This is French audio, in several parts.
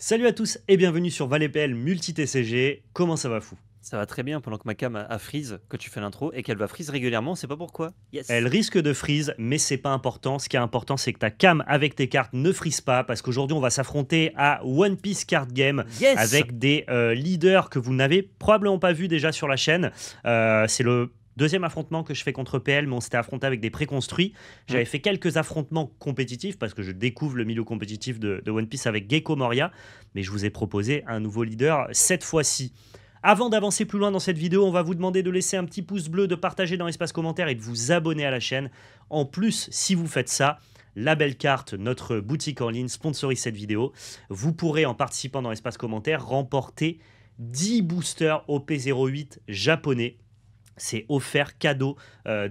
Salut à tous et bienvenue sur ValetPL Multi-TCG. Comment ça va fou? Ça va très bien pendant que ma cam a freeze, que tu fais l'intro, et qu'elle va freeze régulièrement, on sait pas pourquoi. Elle Yes. risque de freeze, mais c'est pas important. Ce qui est important, c'est que ta cam avec tes cartes ne freeze pas, parce qu'aujourd'hui, on va s'affronter à One Piece Card Game Yes. avec des leaders que vous n'avez probablement pas vu déjà sur la chaîne. C'est le deuxième affrontement que je fais contre PL, mais on s'était affronté avec des préconstruits. Mm. J'avais fait quelques affrontements compétitifs, parce que je découvre le milieu compétitif de One Piece avec Gecko Moria, mais je vous ai proposé un nouveau leader cette fois-ci. Avant d'avancer plus loin dans cette vidéo, on va vous demander de laisser un petit pouce bleu, de partager dans l'espace commentaire et de vous abonner à la chaîne. En plus, si vous faites ça, la belle carte, notre boutique en ligne, sponsorise cette vidéo. Vous pourrez, en participant dans l'espace commentaire, remporter 10 boosters OP08 japonais. C'est offert cadeau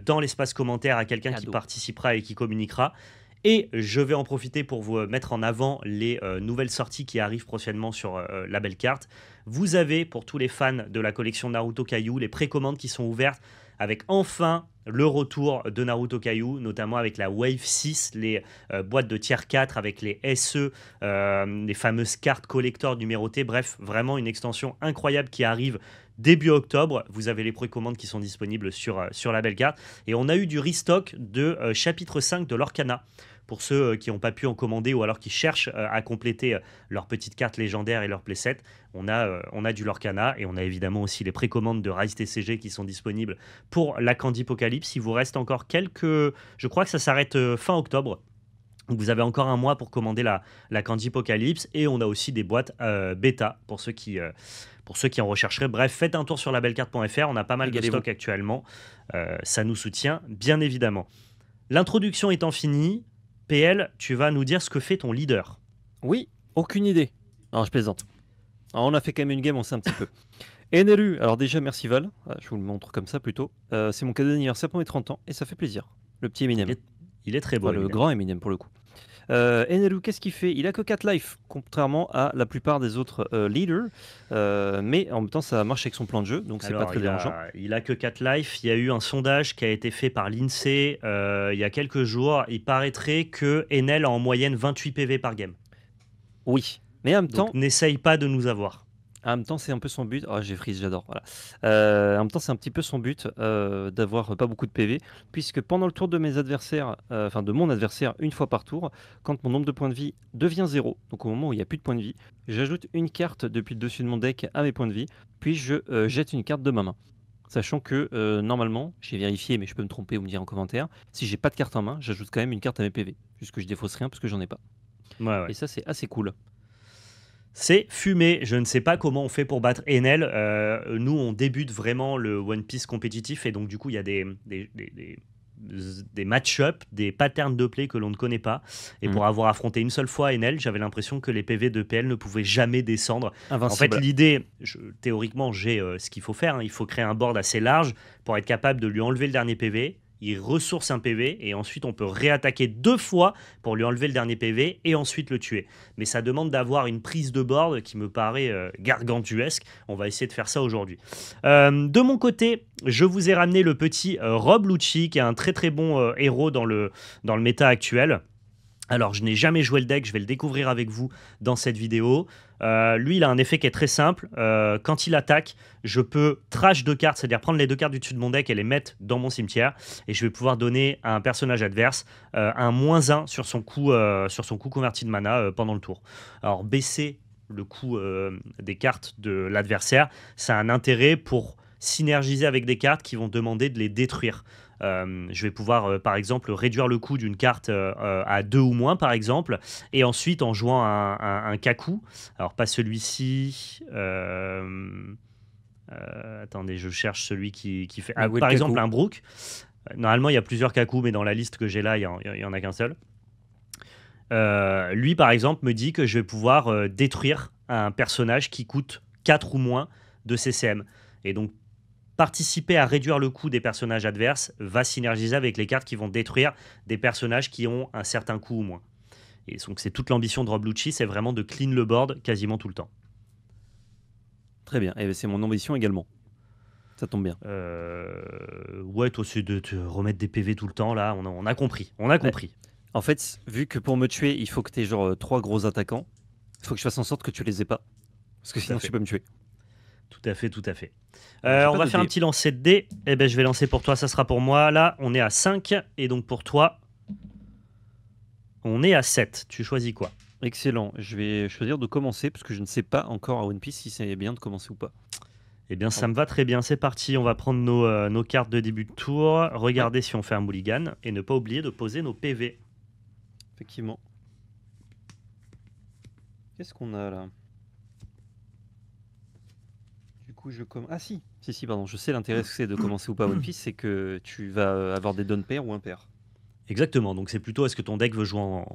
dans l'espace commentaire à quelqu'un qui Cadeau. participera et qui communiquera. Et je vais en profiter pour vous mettre en avant les nouvelles sorties qui arrivent prochainement sur la belle carte. Vous avez, pour tous les fans de la collection Naruto Kaiju, les précommandes qui sont ouvertes avec enfin le retour de Naruto Kaiju, notamment avec la Wave 6, les boîtes de tier 4 avec les SE, les fameuses cartes collector numérotées. Bref, vraiment une extension incroyable qui arrive début octobre. Vous avez les précommandes qui sont disponibles sur la belle carte. Et on a eu du restock de chapitre 5 de l'Orcana. Pour ceux qui n'ont pas pu en commander ou alors qui cherchent à compléter leurs petites cartes légendaires et leur playset, on a du Lorcana et on a évidemment aussi les précommandes de Rise TCG qui sont disponibles pour la Candypocalypse. Il vous reste encore quelques... Je crois que ça s'arrête fin octobre. Donc vous avez encore un mois pour commander la Candypocalypse et on a aussi des boîtes bêta pour ceux qui en rechercheraient. Bref, faites un tour sur labellecarte.fr, on a pas mal de stock actuellement. Ça nous soutient, bien évidemment. L'introduction étant finie, PL, tu vas nous dire ce que fait ton leader. Oui, aucune idée. Non, je plaisante. Alors, on a fait quand même une game, on sait un petit peu. NLU, alors déjà merci Val, je vous le montre comme ça plutôt. C'est mon cadeau d'anniversaire pour mes 30 ans et ça fait plaisir. Le petit Eminem. Il est très beau. Enfin, le grand Eminem pour le coup. NLU, qu'est-ce qu'il fait? Il a que 4 life, contrairement à la plupart des autres leaders, mais en même temps ça marche avec son plan de jeu, donc c'est pas très dérangeant. Il a que 4 life. Il y a eu un sondage qui a été fait par l'INSEE il y a quelques jours. Il paraîtrait que Enel a en moyenne 28 PV par game. Oui, mais en même Donc temps... n'essaye pas de nous avoir. En même temps, c'est un peu son but. Oh, j'ai freeze, j'adore. Voilà. En même temps, c'est un petit peu son but d'avoir pas beaucoup de PV, puisque pendant le tour de mes adversaires, enfin de mon adversaire, une fois par tour, quand mon nombre de points de vie devient 0, donc au moment où il n'y a plus de points de vie, j'ajoute une carte depuis le dessus de mon deck à mes points de vie, puis je jette une carte de ma main. Sachant que normalement, j'ai vérifié, mais je peux me tromper ou me dire en commentaire, si j'ai pas de carte en main, j'ajoute quand même une carte à mes PV, puisque je défausse rien parce que j'en ai pas. Ouais. Et ça, c'est assez cool. C'est fumé. Je ne sais pas comment on fait pour battre Enel. Nous, on débute vraiment le One Piece compétitif et donc du coup, il y a des match-up, des patterns de play que l'on ne connaît pas. Et pour avoir affronté une seule fois Enel, j'avais l'impression que les PV de PL ne pouvaient jamais descendre. Invincible. En fait, l'idée, théoriquement, j'ai ce qu'il faut faire. Hein. Il faut créer un board assez large pour être capable de lui enlever le dernier PV. Il ressource un PV et ensuite on peut réattaquer 2 fois pour lui enlever le dernier PV et ensuite le tuer. Mais ça demande d'avoir une prise de board qui me paraît gargantuesque. On va essayer de faire ça aujourd'hui. De mon côté, je vous ai ramené le petit Rob Lucci qui est un très très bon héros dans le méta actuel. Alors, je n'ai jamais joué le deck, je vais le découvrir avec vous dans cette vidéo. Lui, il a un effet qui est très simple. Quand il attaque, je peux trash 2 cartes, c'est-à-dire prendre les 2 cartes du dessus de mon deck et les mettre dans mon cimetière. Et je vais pouvoir donner à un personnage adverse un -1 sur son coût converti de mana pendant le tour. Alors, baisser le coût des cartes de l'adversaire, ça a un intérêt pour synergiser avec des cartes qui vont demander de les détruire. Je vais pouvoir, par exemple, réduire le coût d'une carte à 2 ou moins, par exemple, et ensuite, en jouant un Kaku, alors pas celui-ci, attendez, je cherche celui qui fait... Ah, par exemple, un Brook. Normalement, il y a plusieurs Kaku, mais dans la liste que j'ai là, il n'y en a qu'un seul. Lui, par exemple, me dit que je vais pouvoir détruire un personnage qui coûte 4 ou moins de CCM. Et donc, participer à réduire le coût des personnages adverses va synergiser avec les cartes qui vont détruire des personnages qui ont un certain coût ou moins. Et donc c'est toute l'ambition de Rob Lucci, c'est vraiment de clean le board quasiment tout le temps. Très bien, et c'est mon ambition également. Ça tombe bien. Ouais, toi c'est de te remettre des PV tout le temps, là, on a compris. On a compris. En fait, vu que pour me tuer, il faut que tu aies genre 3 gros attaquants, Il faut que je fasse en sorte que tu les aies pas. Parce que Tout à sinon fait. tu peux me tuer. Tout à fait, tout à fait. Alors, j'ai On pas va de faire un dés. petit lancer de dés. Eh ben, je vais lancer pour toi, ça sera pour moi. Là, on est à 5. Et donc pour toi, on est à 7. Tu choisis quoi? Excellent. Je vais choisir de commencer parce que je ne sais pas encore à One Piece si c'est bien de commencer ou pas. Eh bien, ça Oh. me va très bien. C'est parti. On va prendre nos cartes de début de tour. Ouais, Regarder si on fait un mulligan. Et ne pas oublier de poser nos PV. effectivement. Qu'est-ce qu'on a là? Du coup, je commence. Ah si, pardon. Je sais l'intérêt que c'est de commencer ou pas One Piece, c'est que tu vas avoir des donnes pairs ou impair. Exactement. Donc c'est plutôt est-ce que ton deck veut jouer en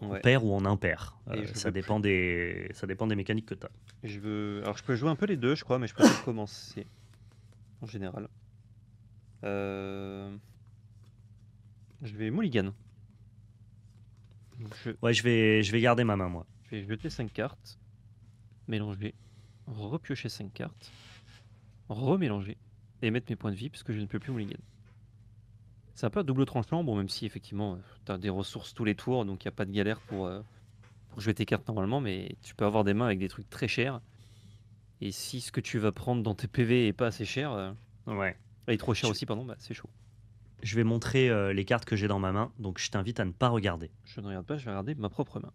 Ouais. pair ou en impair. Et je Ça veux dépend des mécaniques que tu as. Je veux. Alors, je peux jouer un peu les deux, je crois, mais je préfère commencer en général. Je vais mulligan. Donc, Ouais, je vais garder ma main, moi. je vais jeter 5 cartes, mélanger, repiocher 5 cartes, remélanger et mettre mes points de vie parce que je ne peux plus mulligan. C'est un peu à double tranchant, bon, même si effectivement tu as des ressources tous les tours, donc il n'y a pas de galère pour jouer tes cartes normalement, mais tu peux avoir des mains avec des trucs très chers. Et si ce que tu vas prendre dans tes PV est pas assez cher, Ouais. est trop cher Je- aussi, pardon, bah, c'est chaud. Je vais montrer les cartes que j'ai dans ma main. Donc je t'invite à ne pas regarder. Je ne regarde pas, je vais regarder ma propre main.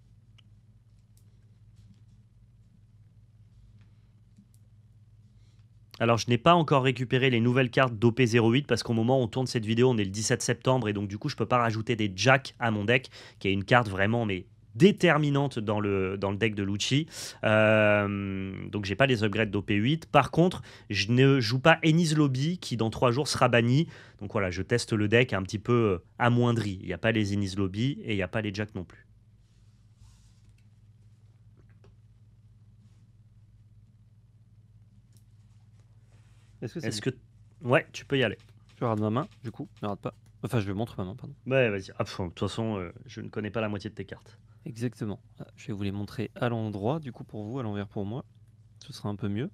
Alors, je n'ai pas encore récupéré les nouvelles cartes d'OP08 parce qu'au moment où on tourne cette vidéo, on est le 17 septembre et donc du coup, je peux pas rajouter des jacks à mon deck, qui est une carte vraiment mais déterminante dans le deck de Lucci. Donc, j'ai pas les upgrades d'OP8. Par contre, je ne joue pas Ennis Lobby qui dans 3 jours sera banni. Donc voilà, je teste le deck un petit peu amoindri. Il n'y a pas les Ennis Lobby et il n'y a pas les jacks non plus. Est-ce que c'est Est-ce bon? que. Ouais, tu peux y aller. Je regarde ma main, du coup. Ne regarde pas. Enfin, je montre ma main, pardon. Ouais, vas-y. Ah, de toute façon, je ne connais pas la moitié de tes cartes. Exactement. Ah, je vais vous les montrer à l'endroit, du coup, pour vous, à l'envers pour moi. Ce sera un peu mieux.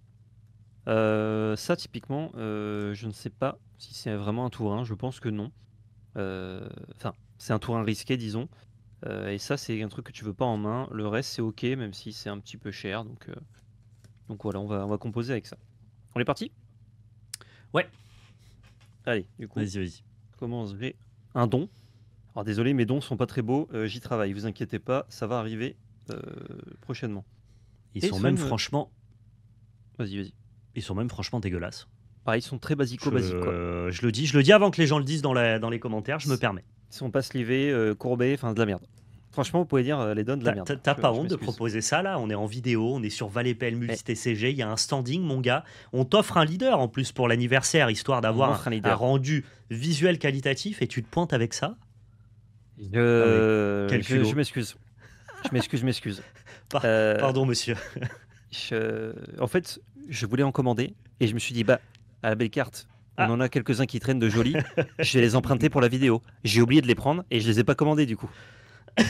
Ça, typiquement, je ne sais pas si c'est vraiment un tour 1. Je pense que non. Enfin, c'est un tour 1 risqué, disons. Et ça, c'est un truc que tu veux pas en main. Le reste, c'est ok, même si c'est un petit peu cher. Donc voilà, on va composer avec ça. On est parti? Ouais. Allez, du coup, Vas-y, vas-y. je commencerai un don. Alors désolé, mes dons sont pas très beaux. J'y travaille, vous inquiétez pas, ça va arriver prochainement. Ils Et sont ils même sont une- franchement. Vas-y. Ils sont même franchement dégueulasses. Pareil, ils sont très basico-basiques, quoi. Je le dis avant que les gens le disent dans les commentaires, je me permets. Ils sont pas slivés, courbés, enfin de la merde. Franchement, vous pouvez dire les dons de la merde. T'as pas Je honte de m'excuse. proposer ça là? On est en vidéo, on est sur Valépel Multi-TCG, il y a un standing, mon gars. On t'offre un leader en plus pour l'anniversaire, histoire On d'avoir m'offre un un leader. rendu visuel qualitatif et tu te pointes avec ça? quel culot. Je m'excuse. Je m'excuse. Pardon, monsieur. En fait, je voulais en commander et je me suis dit, bah, à la belle carte, on Ah. en a quelques-uns qui traînent de jolis. Je vais les emprunter pour la vidéo. J'ai oublié de les prendre et je les ai pas commandés du coup.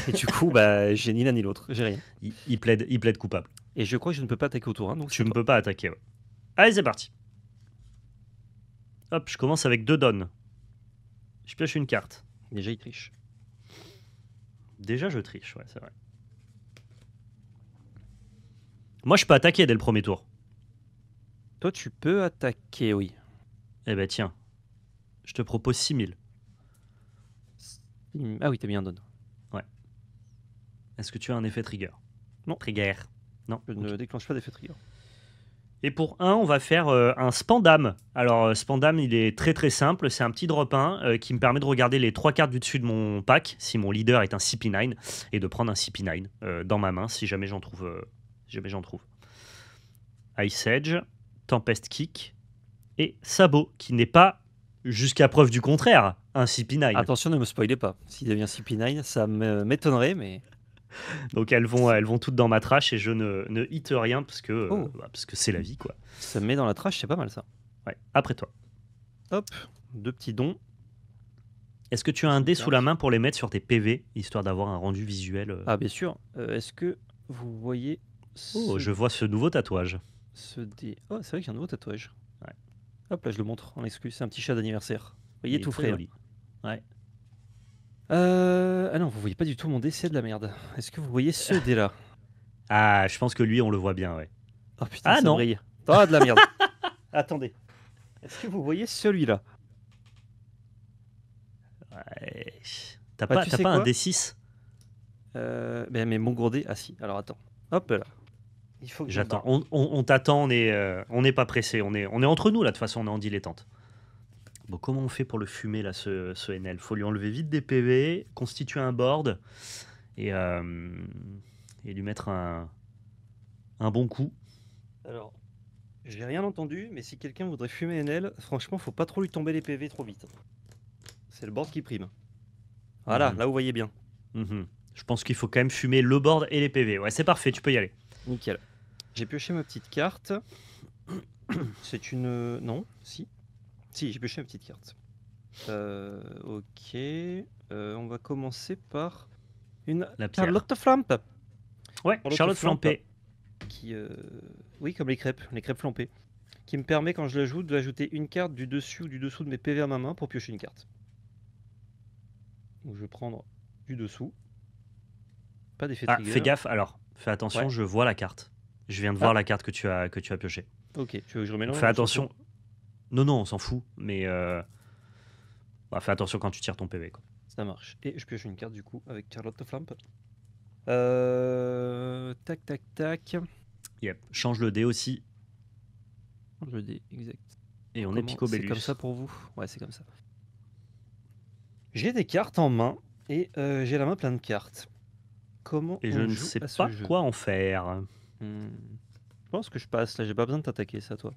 Et du coup, bah, j'ai ni l'un ni l'autre. J'ai rien. Il plaide coupable. Et je crois que je ne peux pas attaquer au tour 1. Donc Tu ne peux pas attaquer. Ouais. Allez, c'est parti. Hop, je commence avec 2 donnes. Je pioche une carte. Déjà, il triche. Déjà, je triche, ouais, c'est vrai. Moi, je peux attaquer dès le premier tour. Toi, tu peux attaquer, oui. Eh ben, tiens. Je te propose 6000. Ah oui, t'as bien donne. Est-ce que tu as un effet trigger? Non. Trigger. Non. Je ne déclenche pas d'effet trigger. Et pour 1, on va faire un Spandam. Alors, Spandam, il est très très simple. C'est un petit drop 1 qui me permet de regarder les 3 cartes du dessus de mon pack, si mon leader est un CP9, et de prendre un CP9 dans ma main, si jamais j'en trouve. Ice Edge, Tempest Kick et Sabot, qui n'est pas, jusqu'à preuve du contraire, un CP9. Attention, ne me spoilez pas. S'il devient CP9, ça m'étonnerait, mais... Donc elles vont toutes dans ma trash et je ne hit rien parce que c'est la vie, quoi. Ça me met dans la trash, c'est pas mal ça. Ouais. Après toi. Hop, 2 petits dons. Est-ce que tu as un dé sous la main pour les mettre sur tes PV, histoire d'avoir un rendu visuel Ah, bien sûr. Est-ce que vous voyez Oh, je vois ce nouveau tatouage. ce dé? Oh, c'est vrai qu'il y a un nouveau tatouage. Ouais. Hop, là, je le montre en exclu. C'est un petit chat d'anniversaire. Vous voyez, Il est tout très frais. joli. Ouais. Ah non, vous voyez pas du tout mon dé, c'est de la merde. Est-ce que vous voyez ce dé là? Ah, je pense que lui, on le voit bien, ouais. Oh putain, Ah ça non. brille. Ah, de la merde. Attendez. Est-ce que vous voyez celui-là? Ouais. T'as Bah, pas, tu t'as sais pas un quoi? D6? Mais mon gourdé. Ah si, alors attends. Hop là. Il faut que je me J'attends. barre. On t'attend, on n'est pas pressé. On est entre nous, là, de toute façon, on est en dilettante. Bon, comment on fait pour le fumer, là, ce NL? Faut lui enlever vite des PV, constituer un board et, euh, et lui mettre un bon coup. Alors, j'ai rien entendu, mais si quelqu'un voudrait fumer NL, franchement, faut pas trop lui tomber les PV trop vite. C'est le board qui prime. Voilà, Mhm. là vous voyez bien. Mhm. Je pense qu'il faut quand même fumer le board et les PV. Ouais, c'est parfait, tu peux y aller. Nickel. J'ai pioché ma petite carte. C'est une... Non, si. Si, j'ai pioché ma petite carte. Ok. On va commencer par une La pierre. Charlotte Flamp. Ouais, Charlotte Flampé. Qui, oui, comme les crêpes flampées. Qui me permet, quand je l'ajoute, d'ajouter une carte du dessus ou du dessous de mes PV à ma main pour piocher une carte. Donc je vais prendre du dessous. Pas d'effet Ah, fais trigger. gaffe, alors, fais attention, Ouais. je vois la carte. Je viens de Ah, voir la carte que tu as piochée. ok. Tu veux que je Donc remélange fais ou on s'en fout? attention. Non, non, on s'en fout, mais bah, fais attention quand tu tires ton PV, quoi. Ça marche. Et je pioche une carte du coup avec Charlotte Flamp. Tac, tac, tac. Yep. Change le dé aussi, Le dé, exact. et on est Comment c'est comme ça Picobellus. pour vous? Ouais, c'est comme ça. J'ai des cartes en main et j'ai la main pleine de cartes. Comment Et je on ne joue sais à ce pas jeu? quoi en faire. Hmm. Je pense que je passe là, j'ai pas besoin de t'attaquer, c'est à toi.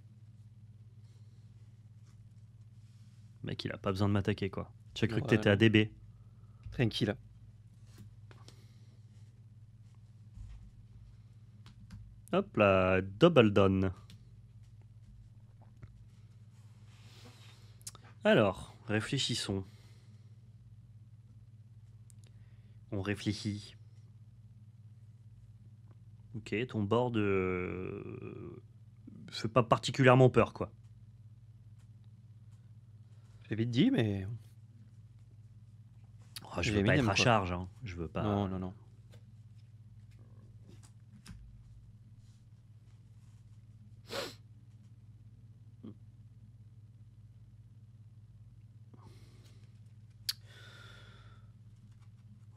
Mec, il a pas besoin de m'attaquer, quoi. Tu as cru que Ouais, t'étais à non. DB. Tranquille. Hop là, double down. Alors, réfléchissons. On réfléchit. Ok, ton board fait pas particulièrement peur, quoi. J'ai vite dit, mais Oh, je j'ai veux pas être Eminem à quoi. charge, hein. Je veux pas. Non, non, non.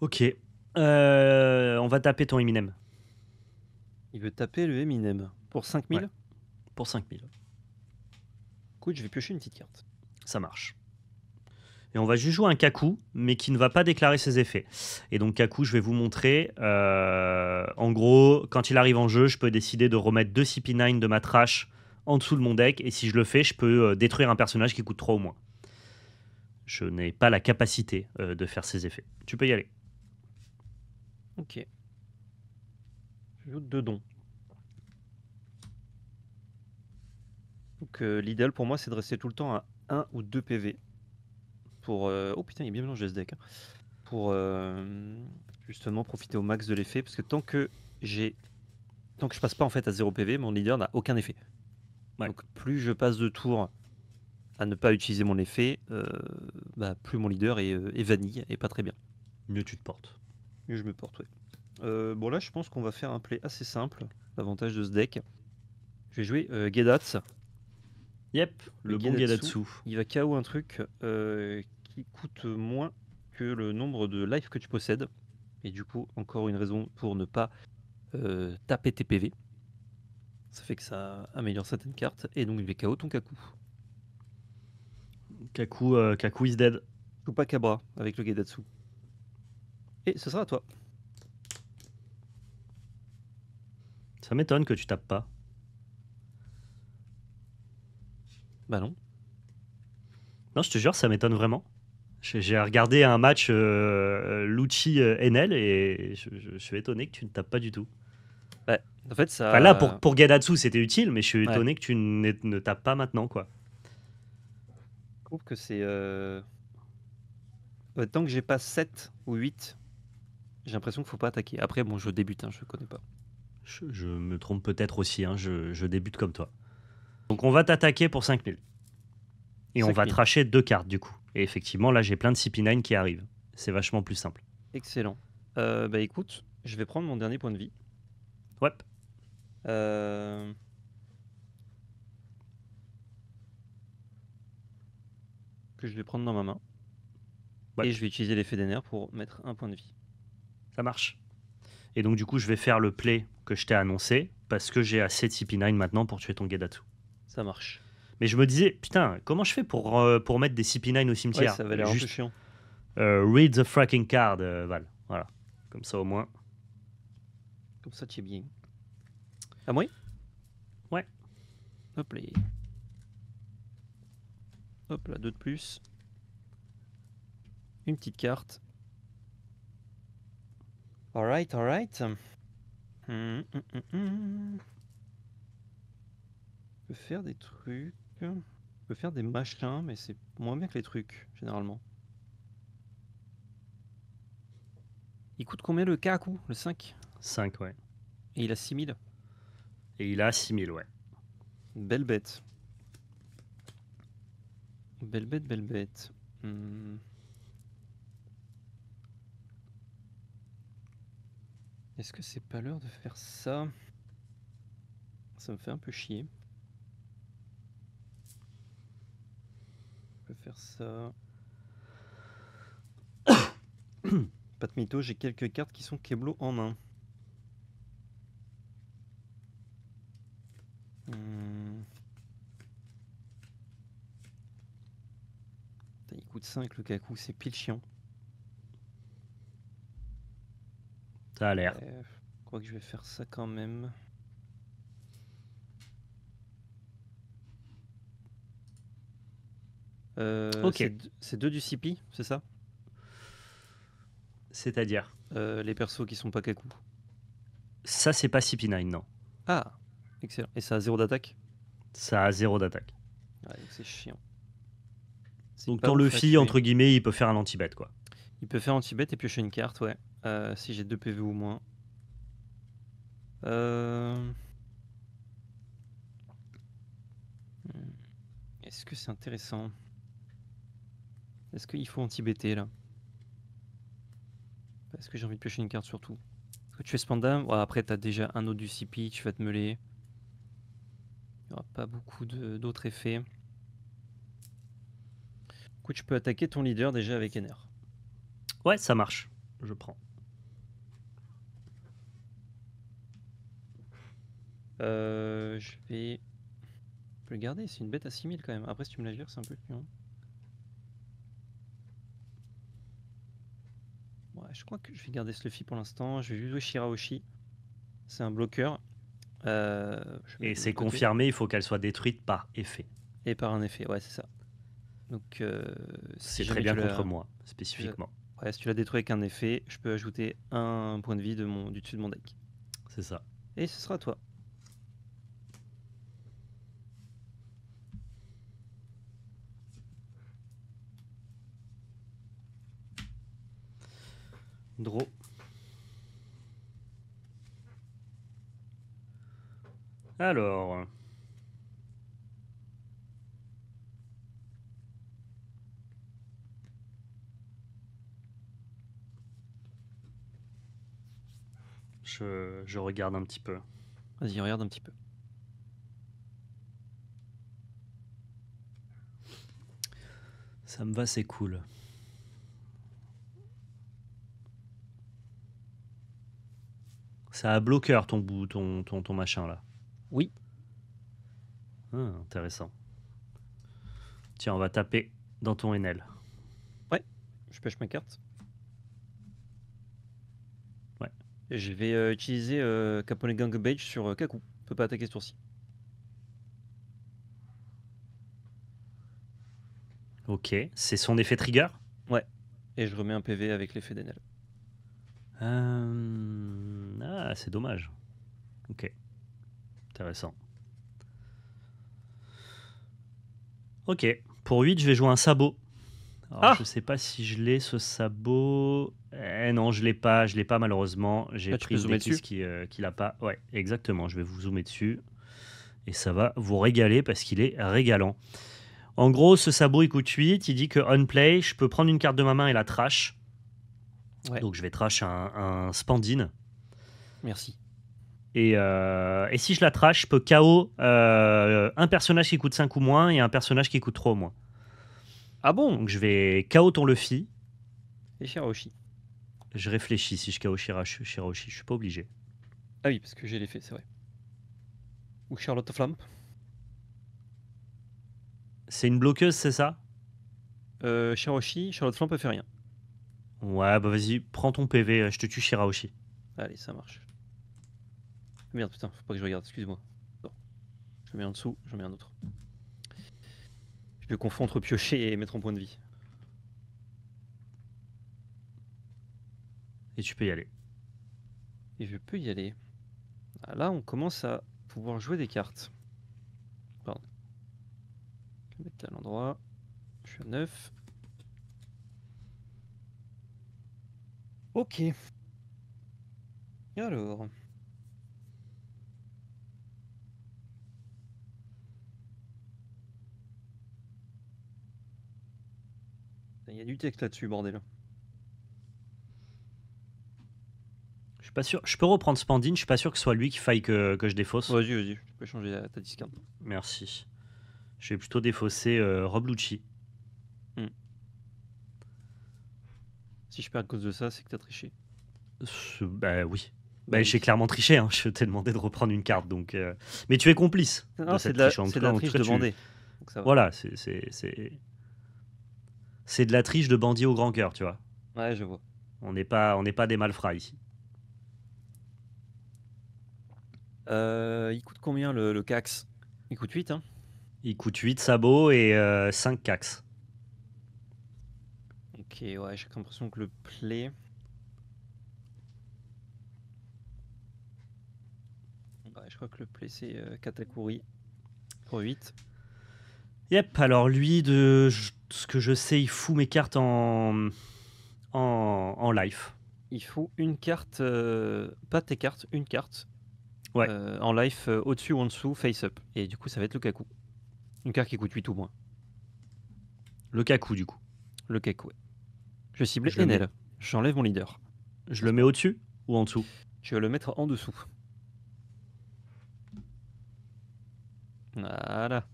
Ok. On va taper ton Eminem. Il veut taper le Eminem. Pour 5000. Ouais. Pour 5000. Écoute, je vais piocher une petite carte. Ça marche. Et on va juste jouer un Kaku, mais qui ne va pas déclarer ses effets. Et donc Kaku, je vais vous montrer. En gros, quand il arrive en jeu, je peux décider de remettre 2 CP9 de ma trash en dessous de mon deck. Et si je le fais, je peux détruire un personnage qui coûte 3 ou moins. Je n'ai pas la capacité de faire ces effets. Tu peux y aller. Ok. Je joue 2 dons. Donc l'idéal pour moi, c'est de rester tout le temps à 1 ou 2 PV. Pour... Oh putain, il est bien mélangé ce deck. Hein. Pour justement profiter au max de l'effet. Parce que tant que je passe pas en fait à 0 PV, mon leader n'a aucun effet. Ouais. Donc plus je passe de tour à ne pas utiliser mon effet, plus mon leader est vanille et pas très bien. Mieux tu te portes. Mieux je me porte, ouais. Bon là, je pense qu'on va faire un play assez simple. L'avantage de ce deck. Je vais jouer Gedats. Yep, le bon Gedatsu. Il va KO un truc qui coûte moins que le nombre de life que tu possèdes. Et du coup, encore une raison pour ne pas taper tes PV. Ça fait que ça améliore certaines cartes. Et donc, il va KO ton Kaku. Kaku is dead. Chupacabra avec le Gedatsu. Et ce sera à toi. Ça m'étonne que tu tapes pas. Bah non. Non, je te jure, ça m'étonne vraiment. J'ai regardé un match Lucci-NL et je suis étonné que tu ne tapes pas du tout. Bah, en fait, ça. Enfin là, pour Gedatsu, c'était utile, mais je suis Ouais. étonné que tu ne tapes pas maintenant, quoi. Je trouve que c'est. Tant que j'ai pas 7 ou 8, j'ai l'impression qu'il faut pas attaquer. Après, bon, je débute, hein, je connais pas. Je me trompe peut-être aussi, hein, je débute comme toi. Donc on va t'attaquer pour 5000. Et on va 5000. tracher 2 cartes, du coup. Et effectivement, là, j'ai plein de CP9 qui arrivent. C'est vachement plus simple. Excellent. Écoute, je vais prendre mon dernier point de vie. Ouais. Euh, Que je vais prendre dans ma main. Ouais. Et je vais utiliser l'effet des nerfs pour mettre un point de vie. Ça marche. Et donc, du coup, je vais faire le play que je t'ai annoncé parce que j'ai assez de CP9 maintenant pour tuer ton Gedatsu. Ça marche. Mais je me disais, putain, comment je fais pour mettre des CP9 au Ouais, cimetière? ça avait l'air un peu Juste chiant. read the fracking card, Val. Voilà. Comme ça, au moins. Comme ça, tu es bien. Ah, moi? Ouais. Hop là. Hop là, 2 de plus. Une petite carte. Alright, alright. On peut faire des trucs. On peut faire des machins, mais c'est moins bien que les trucs, généralement. Il coûte combien le Kaku, le 5? 5, ouais. Et il a 6000. Et il a 6000, ouais. Belle bête. Belle bête, belle bête. Est-ce que c'est pas l'heure de faire ça? Ça me fait un peu chier. On peut faire ça. Pas de mytho, j'ai quelques cartes qui sont Keblo en main. Putain, il coûte 5 le Kaku, c'est pile chiant. Ça a l'air. Je crois que je vais faire ça quand même. Ok. C'est 2 du CP, c'est ça? C'est-à-dire, Les persos qui sont pas Kaku. ça, c'est pas CP9, non. Ah, excellent. Et ça a 0 d'attaque? Ça a 0 d'attaque. Ouais, donc c'est chiant. C'est Donc, pas ton ouf à Luffy, tuer. entre guillemets, il peut faire un anti-bet, quoi. Il peut faire anti-bet et piocher une carte, ouais. Si j'ai 2 PV ou moins. Est-ce que c'est intéressant? Est-ce qu'il faut anti-BT là? Est-ce que j'ai envie de piocher une carte surtout? Est-ce que tu fais Spandam? Ouais, après t'as déjà un autre du CP, tu vas te meuler. Il n'y aura pas beaucoup d'autres effets. Du coup, tu peux attaquer ton leader déjà avec Ener. Ouais, ça marche. Je prends. Je vais... Je peux le garder, c'est une bête à 6000 quand même. Après, si tu me la gères, c'est un peu plus long. Ouais, je crois que je vais garder ce Luffy pour l'instant. Je vais juste jouer Shirahoshi. C'est un bloqueur. Et c'est confirmé, il faut qu'elle soit détruite par effet. Et par un effet, ouais, c'est ça. Donc, c'est très bien contre moi, spécifiquement. Ouais, si tu l'as détruit avec un effet, je peux ajouter un point de vie du dessus de mon deck. C'est ça. Et ce sera toi. Draw. Alors. Je regarde un petit peu. Vas-y, regarde un petit peu. Ça me va, c'est cool. Ça a bloqueur ton machin là. Oui. Intéressant. Tiens, on va taper dans ton NL. Ouais, je pêche ma carte. Ouais. Et je vais utiliser Capone Gang Beige sur Kaku. Peut pas attaquer ce tour-ci. Ok, c'est son effet trigger? Ouais. Et je remets un PV avec l'effet d'Enel. Ah, c'est dommage. Ok. Intéressant. Ok. Pour 8, je vais jouer un sabot. Alors, je sais pas si je l'ai, ce sabot. Non, je l'ai pas malheureusement. J'ai pris une bêtise qui l'a pas. Ouais, exactement. Je vais vous zoomer dessus. Et ça va vous régaler parce qu'il est régalant. En gros, ce sabot, il coûte 8. Il dit que on play, je peux prendre une carte de ma main et la trash. Ouais. Donc, je vais trash un Spandine. Merci. Et si je la trash, je peux KO un personnage qui coûte 5 ou moins et un personnage qui coûte 3 ou moins. Ah bon? Donc je vais KO ton Luffy. Et Shirahoshi. Je réfléchis si je KO Shirahoshi. Je suis pas obligé. Ah oui, parce que j'ai l'effet, c'est vrai. Ou Charlotte Flamme. C'est une bloqueuse, c'est ça? Shirahoshi, Charlotte Flamme peut faire rien. Ouais, bah vas-y, prends ton PV, je te tue Shirahoshi. Allez, ça marche. Merde, putain, faut pas que je regarde, excuse-moi. Bon. Je le mets en dessous, j'en mets un autre. Je me confonds entre piocher et mettre en point de vie. Et tu peux y aller. Et je peux y aller. Ah, là, on commence à pouvoir jouer des cartes. Pardon. Je vais mettre à l'endroit. Je suis à 9. Ok. Alors. Il y a du texte là-dessus, bordel. Je suis pas sûr. Je peux reprendre Spandine, je suis pas sûr que ce soit lui qu'il faille que je défausse. Vas-y, vas-y, tu peux changer ta discard. Merci. Je vais plutôt défausser Rob Lucci. Si je perds à cause de ça, c'est que t'as triché. Bah oui. Bah Bah, oui. j'ai clairement triché, hein. Je t'ai demandé de reprendre une carte, donc. Mais tu es complice. Non, c'est cette de la, triche. En tout c'est de cas, la en tout triche cas, de tu- bandé. Donc ça va. Voilà, c'est de la triche de bandit au grand cœur, tu vois. Ouais, je vois. On n'est pas des malfrats ici. Il coûte combien le Cax? Il coûte 8, hein? Il coûte 8 sabots et 5 cax. Ok, ouais, j'ai l'impression que le play. Ouais, je crois que le play c'est Katakuri pour 8. Yep, alors lui, ce que je sais, il fout mes cartes en life. Il faut une carte, pas tes cartes, une carte. Ouais. En life au-dessus ou en dessous, face up. Et du coup, ça va être le Kaku. Une carte qui coûte 8 ou moins. Le Kaku, du coup. Le Kaku, ouais. Je cible Je le mets. Enel. J'enlève mon leader. Je le mets au-dessus ou en dessous? Je vais le mettre en dessous. Voilà.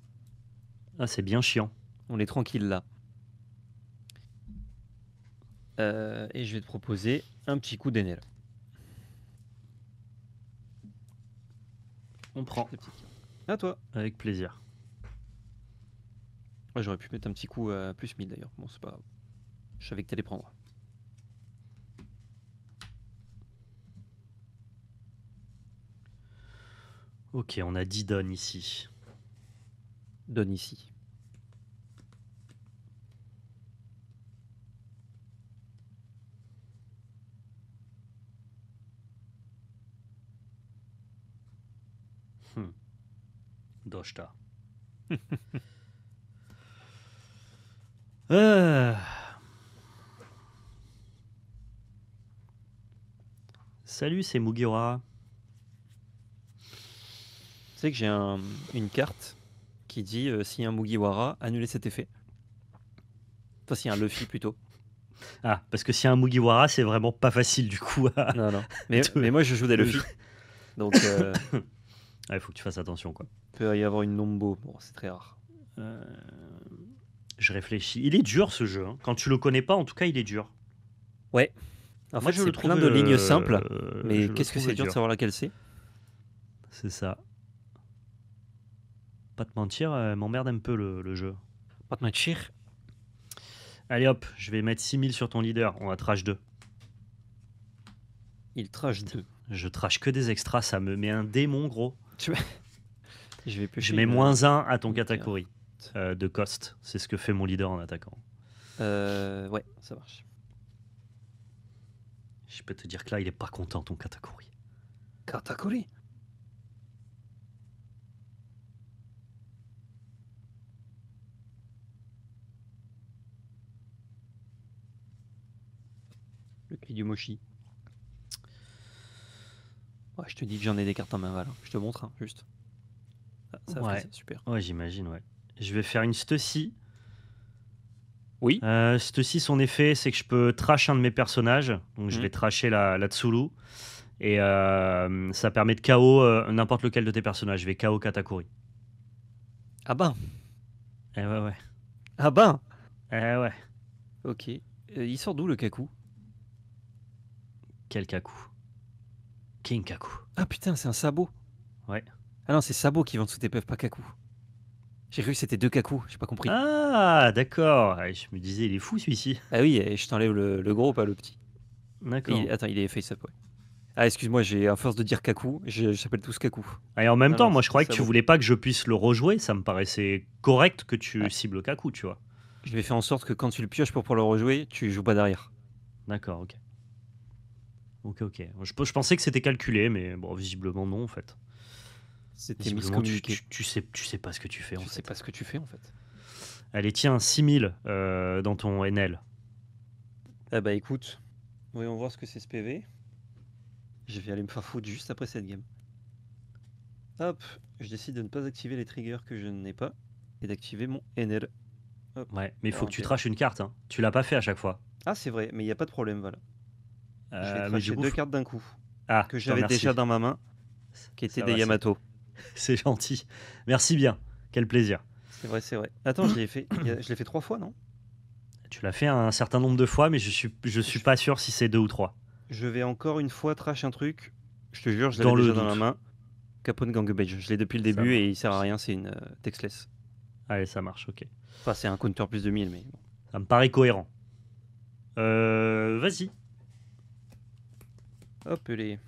Ah, c'est bien chiant. On est tranquille là. Et je vais te proposer un petit coup d'Enel. On prend. À toi. Avec plaisir. Ouais, j'aurais pu mettre un petit coup à plus 1000 d'ailleurs. Bon, c'est pas grave. Je savais que t'allais prendre. Ok, on a 10 donnes ici. Donne ici. Doshta. Euh. Salut, c'est Mugiwara. Tu sais que j'ai une carte qui dit s'il y a un Mugiwara, annulez cet effet. Enfin, s'il y a un Luffy plutôt. Ah, parce que s'il y a un Mugiwara, c'est vraiment pas facile du coup. Non, non. Mais moi, je joue des de Luffy. Donc, il faut que tu fasses attention, quoi. peut y avoir une Nombo. Bon, c'est très rare. Je réfléchis. Il est dur ce jeu. Hein. Quand tu le connais pas, en tout cas, il est dur. Ouais. En Moi, fait, je c'est le plein trouve, de lignes simples. je Mais le qu'est-ce que trouve c'est dur de savoir laquelle c'est? C'est ça. Pas te mentir, m'emmerde un peu le jeu. Pas de mentir. Allez hop, je vais mettre 6000 sur ton leader. On va trash 2. Il trash 2. Je trash que des extras, ça me met un démon, gros. Je vais piocher Je mets une- -1 à ton une Katakuri de cost. C'est ce que fait mon leader en attaquant. Ouais, ça marche. Je peux te dire que là, il est pas content, ton Katakuri. Katakuri. Le cri du Moshi. Ouais, je te dis que j'en ai des cartes en main, voilà. Je te montre, hein, juste. Ah, ça a fait Ouais. ça, super. Ouais, j'imagine, ouais. Je vais faire une Stussy. Oui. Stussy, son effet, c'est que je peux trash un de mes personnages. Donc, je Mhm. vais trasher la Tsulu. Et ça permet de KO n'importe lequel de tes personnages. Je vais KO Katakuri. Ah ben. Eh ouais, ouais. Ah ben. Eh ouais. Ok. Il sort d'où le Kaku? Quel Kaku? King Kaku. Ah putain, c'est un sabot. Ouais. Ah non, c'est sabot qui vend sous tes peuvent, pas Kaku. J'ai cru que c'était 2 Kaku, j'ai pas compris. Ah, d'accord. Ah, je me disais, il est fou celui-ci. Ah oui, et je t'enlève le gros, pas le petit. D'accord. Attends, il est face-up, ouais. Ah, excuse-moi, j'ai à force de dire Kaku, je s'appelle tous Kaku. Et en même Ah temps, non, moi je c'était croyais que tu sabot. voulais pas que je puisse le rejouer. Ça me paraissait correct que tu Ouais. cibles Kaku, tu vois. Je vais faire en sorte que quand tu le pioches pour pouvoir le rejouer, tu joues pas derrière. D'accord, ok. Ok. Je pensais que c'était calculé, mais bon, visiblement non en fait. C'était Visiblement, miscommuniqué. tu sais pas ce que tu fais en Tu fait. sais pas ce que tu fais en fait. Allez, tiens, 6000 dans ton NL. Ah bah écoute, voyons voir ce que c'est ce PV. Je vais aller me faire foutre juste après cette game. Hop, je décide de ne pas activer les triggers que je n'ai pas et d'activer mon NL. Hop. Ouais, mais il faut que tu Ok. trashes une carte. Hein. Tu l'as pas fait à chaque fois. Ah c'est vrai, mais il n'y a pas de problème, voilà. Je vais Mais du tracher coup, 2 cartes d'un coup, ah, que je te j'avais déjà remercie. dans ma main, qui étaient Ça des va, Yamato. c'est gentil. Merci bien. Quel plaisir. C'est vrai, c'est vrai. Attends, je l'ai fait 3 fois, non? Tu l'as fait un certain nombre de fois, mais je suis pas sûr si c'est 2 ou 3. Je vais encore une fois trash un truc. Je te jure, je Dans l'avais le déjà dans la doute. main. Capone Gangbage. Je l'ai depuis le Ça début marche. et il sert à rien, c'est une textless. Allez, ça marche, ok. Enfin, c'est un counter plus de 1000, mais bon. Ça me paraît cohérent. Vas-y. Hop, les.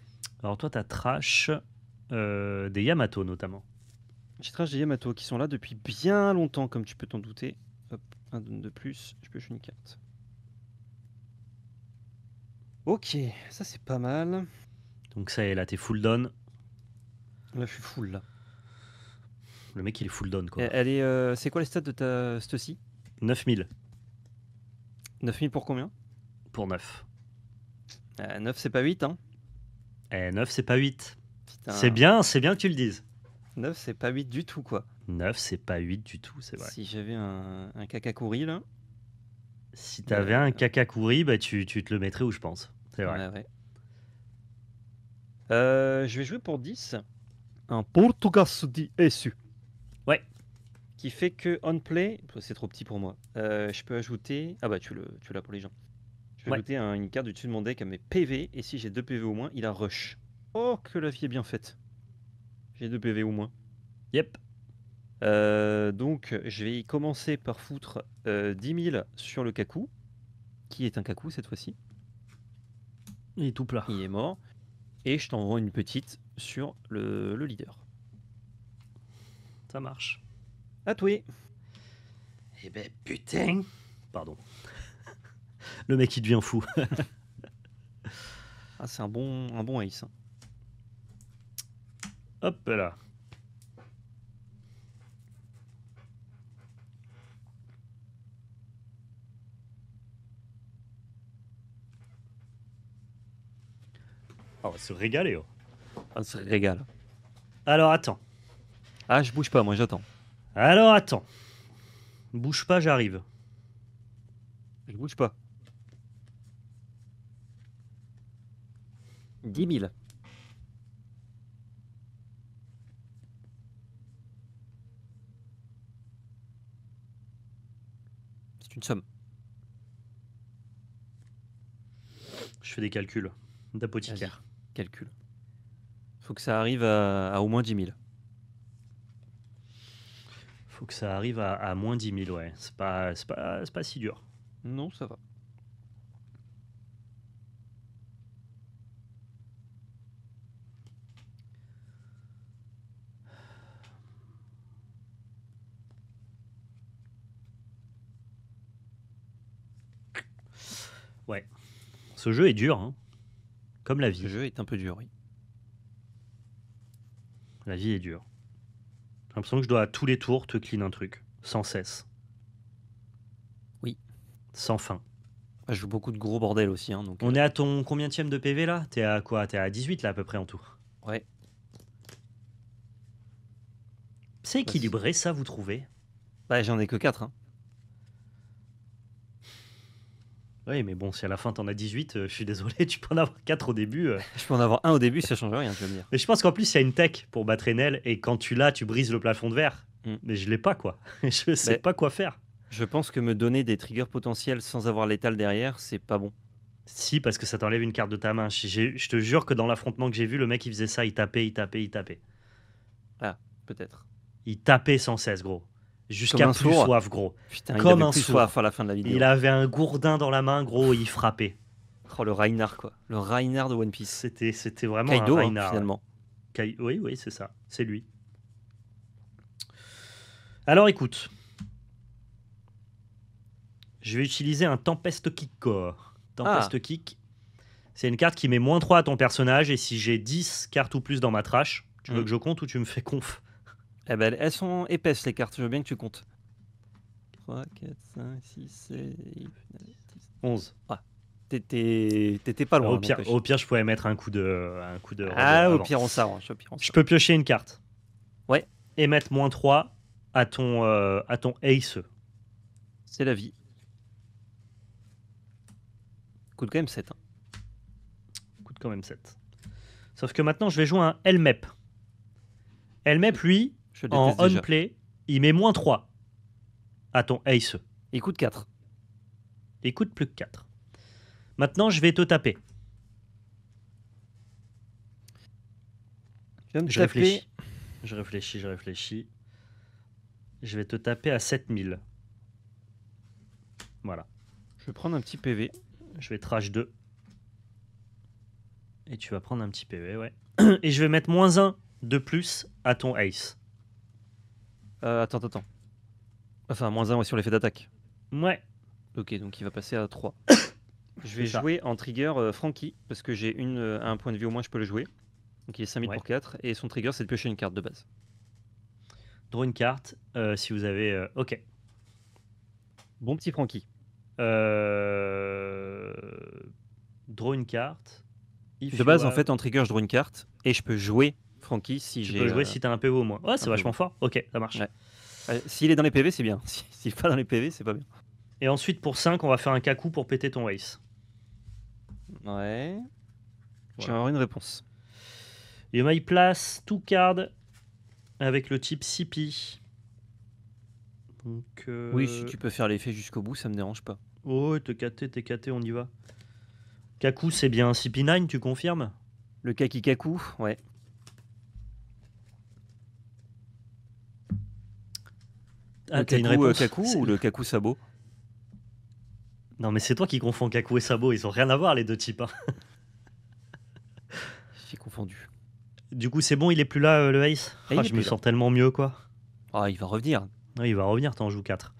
Alors toi, t'as trash des Yamato notamment. J'ai trash des Yamato qui sont là depuis bien longtemps, comme tu peux t'en douter. Hop, un de plus, je pioche une carte. Ok, ça c'est pas mal. Donc ça y est, là, t'es full down. Là, je suis full là. Le mec, il est full down, quoi. Elle est. C'est quoi les stats de ta Stussy? 9000 9000 pour combien? pour 9. 9, c'est pas 8, hein? 9, c'est pas 8. Putain. C'est bien que tu le dises. 9, c'est pas 8 du tout, quoi. 9, c'est pas 8 du tout, c'est vrai. Si j'avais un Kakakuri là. Si t'avais un Kakakuri, bah tu te le mettrais où, je pense. C'est vrai. Ouais. Je vais jouer pour 10. Un Portugas di SU. Ouais. Qui fait que on play, c'est trop petit pour moi. Je peux ajouter. Ah bah tu l'as pour les gens. Je peux ajouter une carte du dessus de mon deck à mes PV. Et si j'ai 2 PV au moins, il a rush. Oh, que la vie est bien faite. J'ai 2 PV au moins. Yep. Donc je vais commencer par foutre 10 000 sur le Kaku. Qui est un Kaku cette fois-ci. Il est tout plat. Il est mort. Et je t'envoie une petite sur le leader. Ça marche. À toi. Eh ben putain. Pardon. Le mec, il devient fou. Ah, c'est un bon ace. Hein. Hop là. On va se régaler. Oh. On se régale. Alors attends. Ah, je bouge pas, moi j'attends. Alors attends. Bouge pas, j'arrive. Je bouge pas. 10 000. C'est une somme. Je fais des calculs d'apothicaire. Calcul. Faut que ça arrive à au moins 10 000. Faut que ça arrive à moins 10 000, ouais. C'est pas si dur. Non, ça va. Ouais. Ce jeu est dur, hein. Comme la vie. Ce jeu est un peu dur, oui. La vie est dure. J'ai l'impression que je dois à tous les tours te clean un truc. Sans cesse. Oui. Sans fin. Je joue beaucoup de gros bordel aussi. Hein, donc, On est à ton combienième de PV là? T'es à quoi? T'es à 18 là à peu près en tout. Ouais. C'est équilibré ça, vous trouvez? Bah, j'en ai que 4. Hein. Oui, mais bon, si à la fin t'en as 18, je suis désolé, tu peux en avoir 4 au début. Je peux en avoir un au début, ça change rien, tu vas me dire. Mais je pense qu'en plus, il y a une tech pour battre Enel, et quand tu l'as, tu brises le plafond de verre. Mm. Mais je l'ai pas, quoi. Je sais Mais- pas quoi faire. Je pense que me donner des triggers potentiels sans avoir l'étal derrière, c'est pas bon. Si, parce que ça t'enlève une carte de ta main. Je te jure que dans l'affrontement que j'ai vu, le mec, il faisait ça, il tapait, il tapait, il tapait. Ah, peut-être. Il tapait sans cesse, gros. Comme Jusqu'à un plus sourd. soif, gros. Putain, Comme il un avait plus sourd. soif à la fin de la vidéo. Il avait un gourdin dans la main, gros, et il frappait. Oh, le Reinhardt, quoi. Le Reinhardt de One Piece. C'était vraiment Kaido, un hein, Reinhardt. finalement. Oui, oui, c'est ça. C'est lui. Alors, écoute. Je vais utiliser un Tempest Kick Core. Tempest Kick, c'est une carte qui met -3 à ton personnage, et si j'ai 10 cartes ou plus dans ma trash, tu veux que je compte ou tu me fais conf? Eh ben, elles sont épaisses, les cartes. Je veux bien que tu comptes. 3, 4, 5, 6, 7, 8, 9, 10, 11. Ah. T'étais pas loin. Au pire, je pourrais mettre un coup de. Ah, au avant. pire, on s'arrange. Je peux piocher une carte. Ouais. Et mettre -3 à ton ace. C'est la vie. Coûte quand même 7. Hein. Coûte quand même 7. Sauf que maintenant, je vais jouer un Elmep. Elmep, lui, Je le en déteste déjà. on-play, il met -3 à ton ace. Il coûte 4. Il coûte plus que 4. Maintenant, je vais te taper. Je réfléchis. Je réfléchis. Je vais te taper à 7000. Voilà. Je vais prendre un petit PV. Je vais trash 2. Et tu vas prendre un petit PV, ouais. Et je vais mettre -1 de plus à ton ace. Attends. Enfin, -1 ouais, sur l'effet d'attaque. Ouais. Ok, donc il va passer à 3. Je vais C'est ça. jouer en trigger Frankie, parce que j'ai un point de vie au moins, je peux le jouer. Donc il est 5000 Ouais. pour 4, et son trigger c'est de piocher une carte de base. Draw une carte, si vous avez... ok. Bon petit Frankie. Draw une carte. De base, en fait, en trigger, je draw une carte, et je peux jouer Frankie si j'ai... Tu peux jouer si t'as un PV au moins. Ouais, c'est un vachement PV. fort. Ok, ça marche. Ouais. S'il est dans les PV, c'est bien. S'il est pas dans les PV, c'est pas bien. Et ensuite, pour 5, on va faire un Kaku pour péter ton ace. Ouais. Je vais Voilà. avoir une réponse. You may place 2 cards avec le type CP. Donc, Oui, si tu peux faire l'effet jusqu'au bout, ça me dérange pas. Oh, t'es caté, on y va. Kaku, c'est bien un CP9, tu confirmes? Le Kakikaku, ouais. Ah, t'as une Kaku, réponse? Kaku ou le Kaku Sabo? Non, mais c'est toi qui confonds Kaku et Sabo, ils ont rien à voir les deux types. Hein. J'ai confondu. Du coup, c'est bon, il est plus là, le ace? Ah, il est Je me plus là. sens tellement mieux, quoi. Ah, il va revenir. Ouais, il va revenir, t'en joues 4.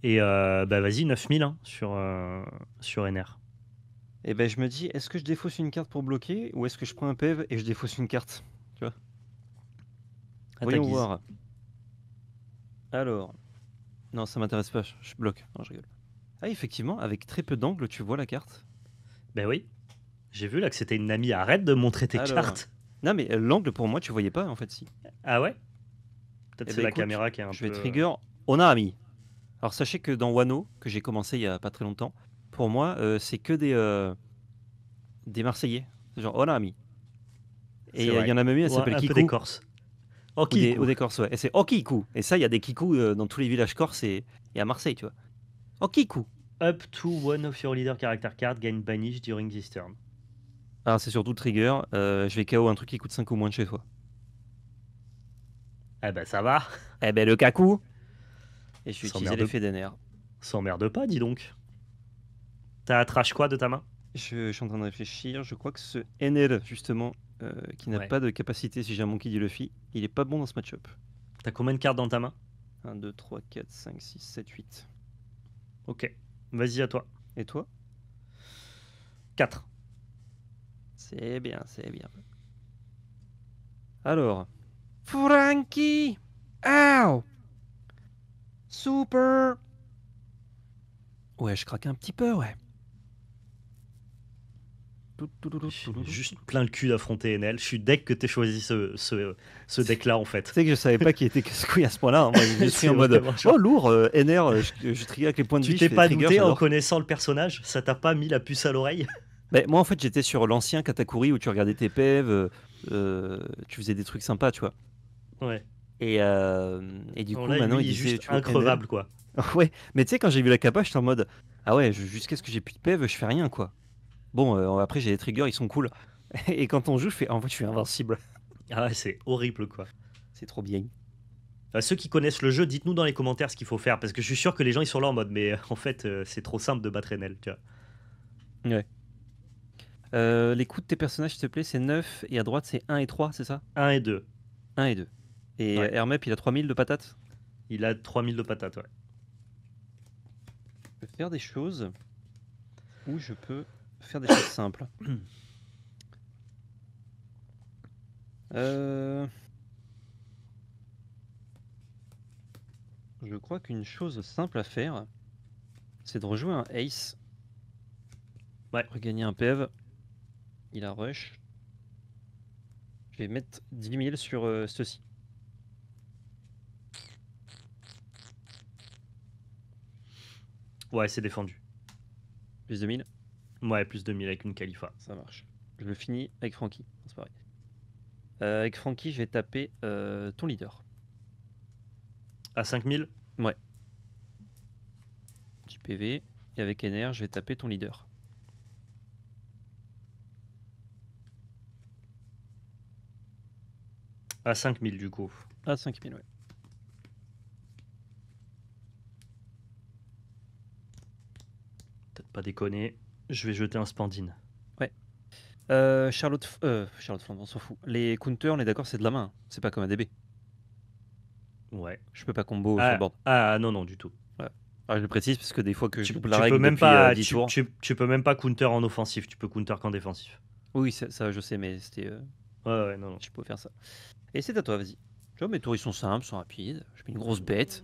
Et bah vas-y, 9000 hein, sur NR. Et ben je me dis, est-ce que je défausse une carte pour bloquer ou est-ce que je prends un PEV et je défausse une carte? Tu vois? À ta Voyons guise. voir. Alors. Non, ça m'intéresse pas, je bloque. Non, je rigole. Ah, effectivement, avec très peu d'angles, tu vois la carte. Ben oui. J'ai vu là que c'était une amie. Arrête de montrer tes Alors. cartes. Non, mais l'angle pour moi, tu voyais pas en fait, si. Ah ouais? Peut-être Eh c'est ben, la écoute, caméra qui est un Je peu... vais trigger Onami. Alors sachez que dans Wano, que j'ai commencé il y a pas très longtemps, pour moi, c'est que des Marseillais. C'est genre Onami. Et il y en a même une, elle s'appelle un Kiku. peu des Corses. Oh, Kiku. Ou des Corses, ouais. Et c'est Okiku. Et ça, il y a des Kiku dans tous les villages corses et à Marseille, tu vois. Okiku. Up to one of your leader character card gain banish during this turn. Alors c'est surtout trigger. Je vais KO un truc qui coûte 5 ou moins de chez toi. Eh ben ça va. Eh ben le Kaku. Et je vais utiliser S'emmerde. l'effet d'NR. S'emmerde pas, dis donc. T'as trash quoi de ta main? Je suis en train de réfléchir. Je crois que ce NL, justement, qui n'a Ouais. pas de capacité si j'ai un Monkey D. Luffy, il est pas bon dans ce match-up. T'as combien de cartes dans ta main? 1, 2, 3, 4, 5, 6, 7, 8. Ok. Vas-y, à toi. Et toi? 4. C'est bien, c'est bien. Alors. Frankie! Ow! Super! Ouais, je craque un petit peu, ouais. J'ai juste plein le cul d'affronter Enel. Je suis deck que t'aies choisi ce deck-là, en fait. Tu sais que je savais pas qu'il était casse-couille à ce point-là. Hein. Moi, je suis C'est en mode vraiment genre- oh lourd, NR, je trigger avec les points de Tu vie. t'es je fais pas trigger, douté en j'adore. connaissant le personnage? Ça t'a pas mis la puce à l'oreille? Mais moi, en fait, j'étais sur l'ancien Katakuri où tu regardais tes PEV, tu faisais des trucs sympas, tu vois. Ouais. Et du Alors coup, là, maintenant, lui, il il est disait juste tu vois, increvable, quoi. NL. Ouais, mais tu sais, quand j'ai vu la capa, j'étais en mode ah ouais, jusqu'à ce que j'ai plus de PEV, je fais rien, quoi. Bon, après, j'ai des triggers, ils sont cool. Et quand on joue, je fais en fait, je suis invincible. Ah ouais, c'est horrible, quoi. C'est trop bien. Enfin, ceux qui connaissent le jeu, dites-nous dans les commentaires ce qu'il faut faire, parce que je suis sûr que les gens ils sont là en mode, mais en fait, c'est trop simple de battre Enel, tu vois. Ouais. Les coups de tes personnages, s'il te plaît, c'est 9 et à droite, c'est 1 et 3, c'est ça? 1 et 2. 1 et 2. Et Ouais. Hermep, il a 3000 de patates. Il a 3000 de patates, ouais. Je peux faire des choses ou je peux faire des choses simples. Je crois qu'une chose simple à faire, c'est de rejouer un Ace. Ouais. Regagner un PEV. Il a rush. Je vais mettre 10 000 sur ceci. Ouais, c'est défendu. Plus 2000, Ouais, plus 2000 avec une Khalifa. ça marche. Je le finis avec Francky. C'est pareil. Avec Francky, je vais taper ton leader. À 5000? Petit PV. Et avec NR, je vais taper ton leader. À 5000 du coup. À 5000, ouais. Peut-être pas déconner. Je vais jeter un Spandine. Charlotte Flandre, on s'en fout. Les counters, on est d'accord, c'est de la main. C'est pas comme un DB. Ouais. Je peux pas combo sur le board. Ah non, non, du tout. Ah, je le précise parce que des fois que je Tu, loupe tu la peux règle même depuis pas, 10 tu, tours. tu peux même pas counter en offensif. Tu peux counter qu'en défensif. Oui, ça je sais, mais c'était. Ouais, non, non. Je peux faire ça. Et c'est à toi, vas-y. Tu vois, mes tours ils sont simples, sont rapides. Je mets une grosse bête.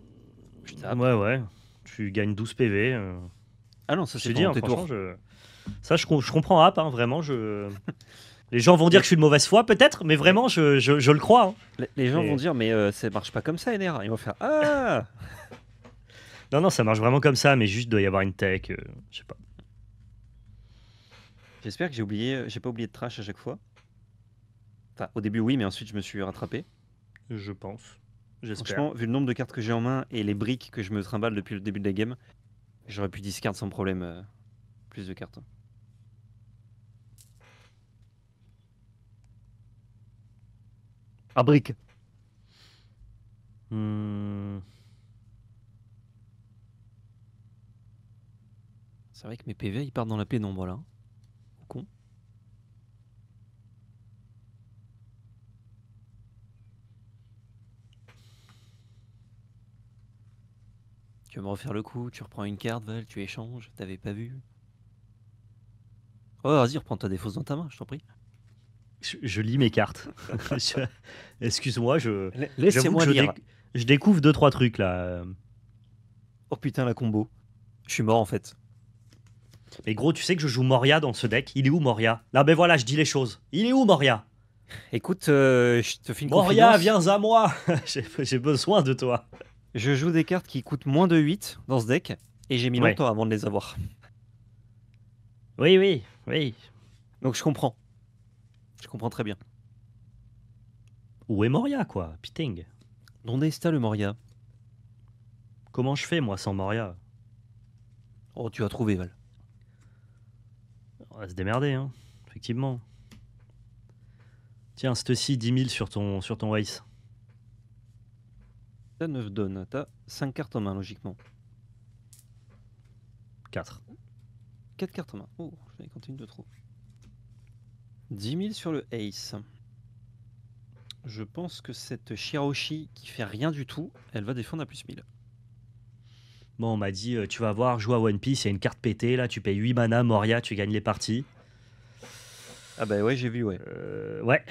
Je tape. Ouais. Tu gagnes 12 PV. Ah non, ça Je te c'est dis, pendant hein, tes franchement, tours. ça, je comprends App, hein, vraiment. Les gens vont dire que je suis de mauvaise foi, peut-être, mais vraiment, je le crois. Hein. Les gens Et- vont dire, mais ça marche pas comme ça, NR. Ils vont faire ah. Non, ça marche vraiment comme ça, mais juste doit y avoir une tech. Je sais pas. J'espère que j'ai pas oublié de trash à chaque fois. Enfin, au début, oui, mais ensuite je me suis rattrapé. Je pense. J'espère. Franchement, vu le nombre de cartes que j'ai en main et les briques que je me trimballe depuis le début de la game, j'aurais pu discard sans problème plus de cartes. Ah, brique. C'est vrai que mes PV ils partent dans la pénombre là. Con. Tu vas me refaire le coup, tu reprends une carte, Val, tu échanges, t'avais pas vu. Oh, vas-y, reprends ta défausse dans ta main, je t'en prie. Je lis mes cartes. Excuse-moi, Laissez-moi j'avoue que lire. je découvre 2-3 trucs là. Oh putain, la combo. Je suis mort en fait. Mais gros, tu sais que je joue Moria dans ce deck. Il est où Moria? Là, ben voilà, je dis les choses. Il est où Moria? Écoute, je te fais une Moria, confidence. viens à moi. J'ai besoin de toi. Je joue des cartes qui coûtent moins de 8 dans ce deck et j'ai mis Ouais. longtemps avant de les avoir. Oui. Donc je comprends. Je comprends très bien. Où est Moria, quoi? Putain. Donde está le Moria? Comment je fais, moi, sans Moria? Oh, tu as trouvé, Val. On va se démerder, hein. Effectivement. Tiens, ceci 10 000 sur ton Ace. T'as 9 donnes. T'as 5 cartes en main, logiquement. 4. 4 cartes en main. Oh, j'en ai compté une de trop. 10 000 sur le Ace. Je pense que cette Shiraoshi qui fait rien du tout, elle va défendre à plus 1000. Bon, on m'a dit, tu vas voir, joue à One Piece, il y a une carte pétée, là, tu payes 8 mana, Moria, tu gagnes les parties. Ah bah ouais, j'ai vu, ouais. Ouais.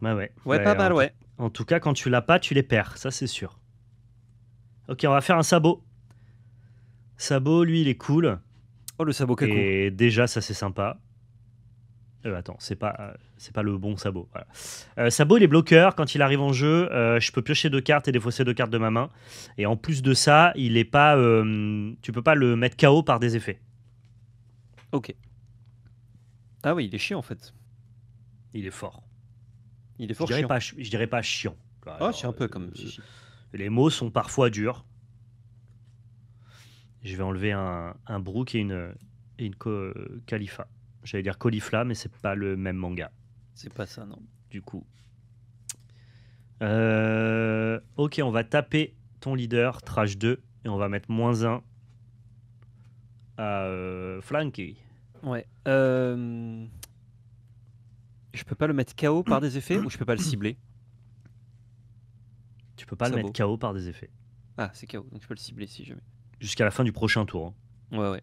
Ouais, pas mal, ouais. En tout cas, quand tu l'as pas, tu les perds, ça c'est sûr. Ok, on va faire un sabot. Sabot, lui, il est cool. Oh, le sabot Kako. Et déjà, ça c'est sympa. Attends, c'est pas le bon Sabot. Voilà. Sabot, il est bloqueur. Quand il arrive en jeu, je peux piocher 2 cartes et défausser 2 cartes de ma main. Et en plus de ça, il est pas, tu peux pas le mettre KO par des effets. Ok. Ah oui, il est chiant en fait. Il est fort. Il est fort chiant. Je dirais pas chiant. Ah, c'est un peu comme si. Les mots sont parfois durs. Je vais enlever un Brook et une Khalifa. J'allais dire Caulifla, mais c'est pas le même manga. C'est pas ça, non. Du coup. Ok, on va taper ton leader, Trash 2, et on va mettre -1 à Flanky. Ouais. Je peux pas le mettre KO par des effets ou je peux pas le cibler? Tu peux pas le Sabot. mettre KO par des effets. Ah, c'est KO, donc je peux le cibler si jamais. Jusqu'à la fin du prochain tour. Hein. Ouais.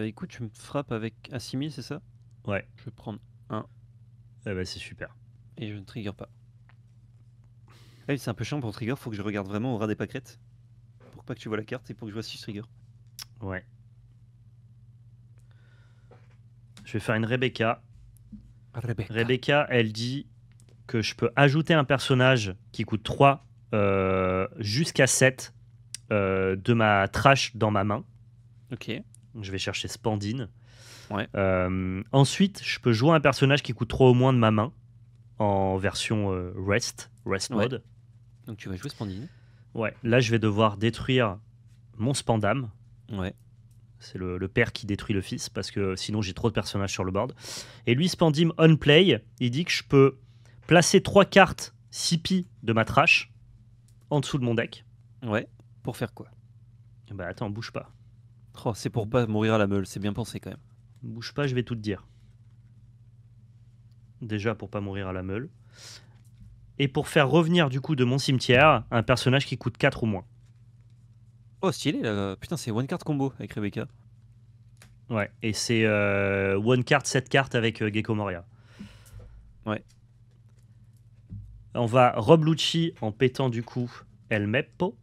Écoute, tu me frappes avec un 6000, c'est ça? Ouais. Je vais prendre Eh ben, c'est super. et je ne trigger pas. Ah oui, c'est un peu chiant pour trigger, faut que je regarde vraiment au ras des pâquerettes. Pour pas que tu vois la carte et pour que je vois si je trigger. Ouais. Je vais faire une Rebecca. Rebecca, elle dit que je peux ajouter un personnage qui coûte 3 jusqu'à 7 de ma trash dans ma main. Ok. Donc, je vais chercher Spandine. Ouais. Ensuite, je peux jouer un personnage qui coûte 3 au moins de ma main en version Rest Ouais. mode. Donc tu vas jouer Spandine. Ouais, là je vais devoir détruire mon Spandam. Ouais. C'est le père qui détruit le fils parce que sinon j'ai trop de personnages sur le board. Et lui, Spandim on play, il dit que je peux placer 3 cartes CP de ma trash en dessous de mon deck. Ouais. Pour faire quoi? Bah attends, bouge pas. Oh, c'est pour pas mourir à la meule, c'est bien pensé quand même. Bouge pas, je vais tout te dire. Déjà pour pas mourir à la meule. Et pour faire revenir du coup de mon cimetière un personnage qui coûte 4 ou moins. Oh, stylé là. Putain, c'est one card combo avec Rebecca. Ouais, et c'est one card, 7 cartes avec Gecko Moria. Ouais. On va Rob Lucci en pétant du coup El Meppo.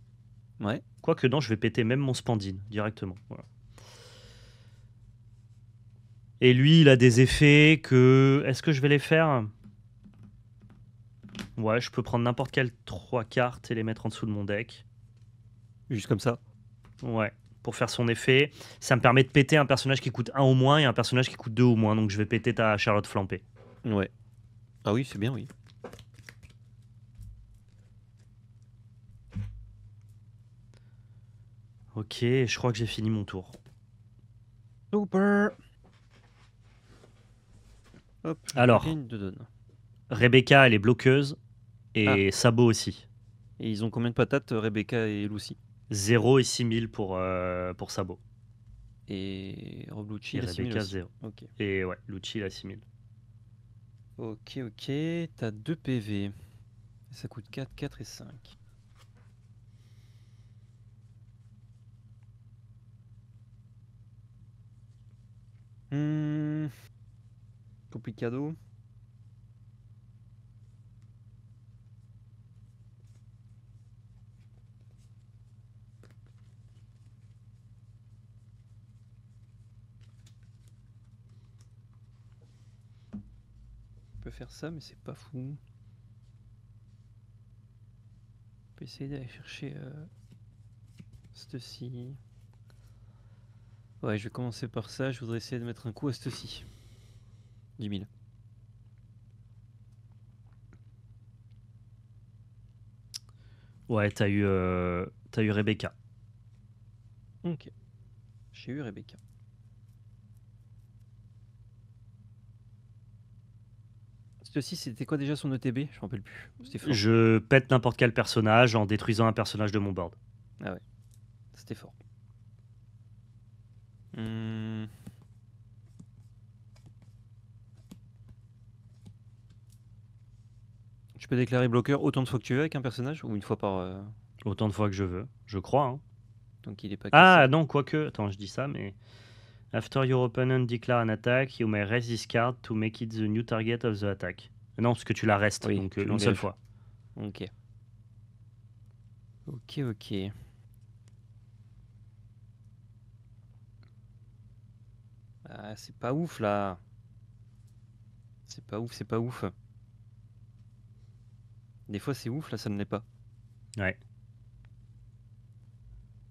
Ouais. Quoique non, je vais péter même mon Spandine directement. Voilà. Et lui, il a des effets que... Est-ce que je vais les faire? Ouais, je peux prendre n'importe quelle 3 cartes et les mettre en dessous de mon deck. Juste comme ça. Ouais, pour faire son effet. Ça me permet de péter un personnage qui coûte 1 au moins et un personnage qui coûte 2 au moins. Donc je vais péter ta Charlotte Flampée. Ouais. Ah oui, c'est bien, oui. Ok, je crois que j'ai fini mon tour. Super. Hop, Alors. une de donne. Rebecca, elle est bloqueuse. Et Sabot aussi. Et ils ont combien de patates, Rebecca et Lucy? 0 et 6000 pour Sabot. Et Roblucci, Et il a 6000 Rebecca, aussi. 0. Ok. Et ouais, Lucci, il a 6000. Ok, t'as 2 PV. Ça coûte 4, 4 et 5. Complicado. On peut faire ça, mais c'est pas fou. On peut essayer d'aller chercher ceci. Ouais, je vais commencer par ça. Je voudrais essayer de mettre un coup à ceci. 10 000. Ouais, t'as eu Rebecca. Ok. J'ai eu Rebecca. Ceci, c'était quoi déjà son ETB? Je me rappelle plus. C'était fort. Je pète n'importe quel personnage en détruisant un personnage de mon board. Ah ouais. C'était fort. Je peux déclarer bloqueur autant de fois que tu veux avec un personnage ou une fois par. Autant de fois que je veux, je crois. Hein. Donc il est pas Ah cassé. non, quoique, attends, je dis ça, mais... After your opponent declare an attack, you may rest this card to make it the new target of the attack. Non, parce que tu la restes, Oui, donc tu une seule l'engages. fois. Ok. Ok. Ah, c'est pas ouf là. C'est pas ouf, c'est pas ouf. Des fois c'est ouf, là ça ne l'est pas. Ouais.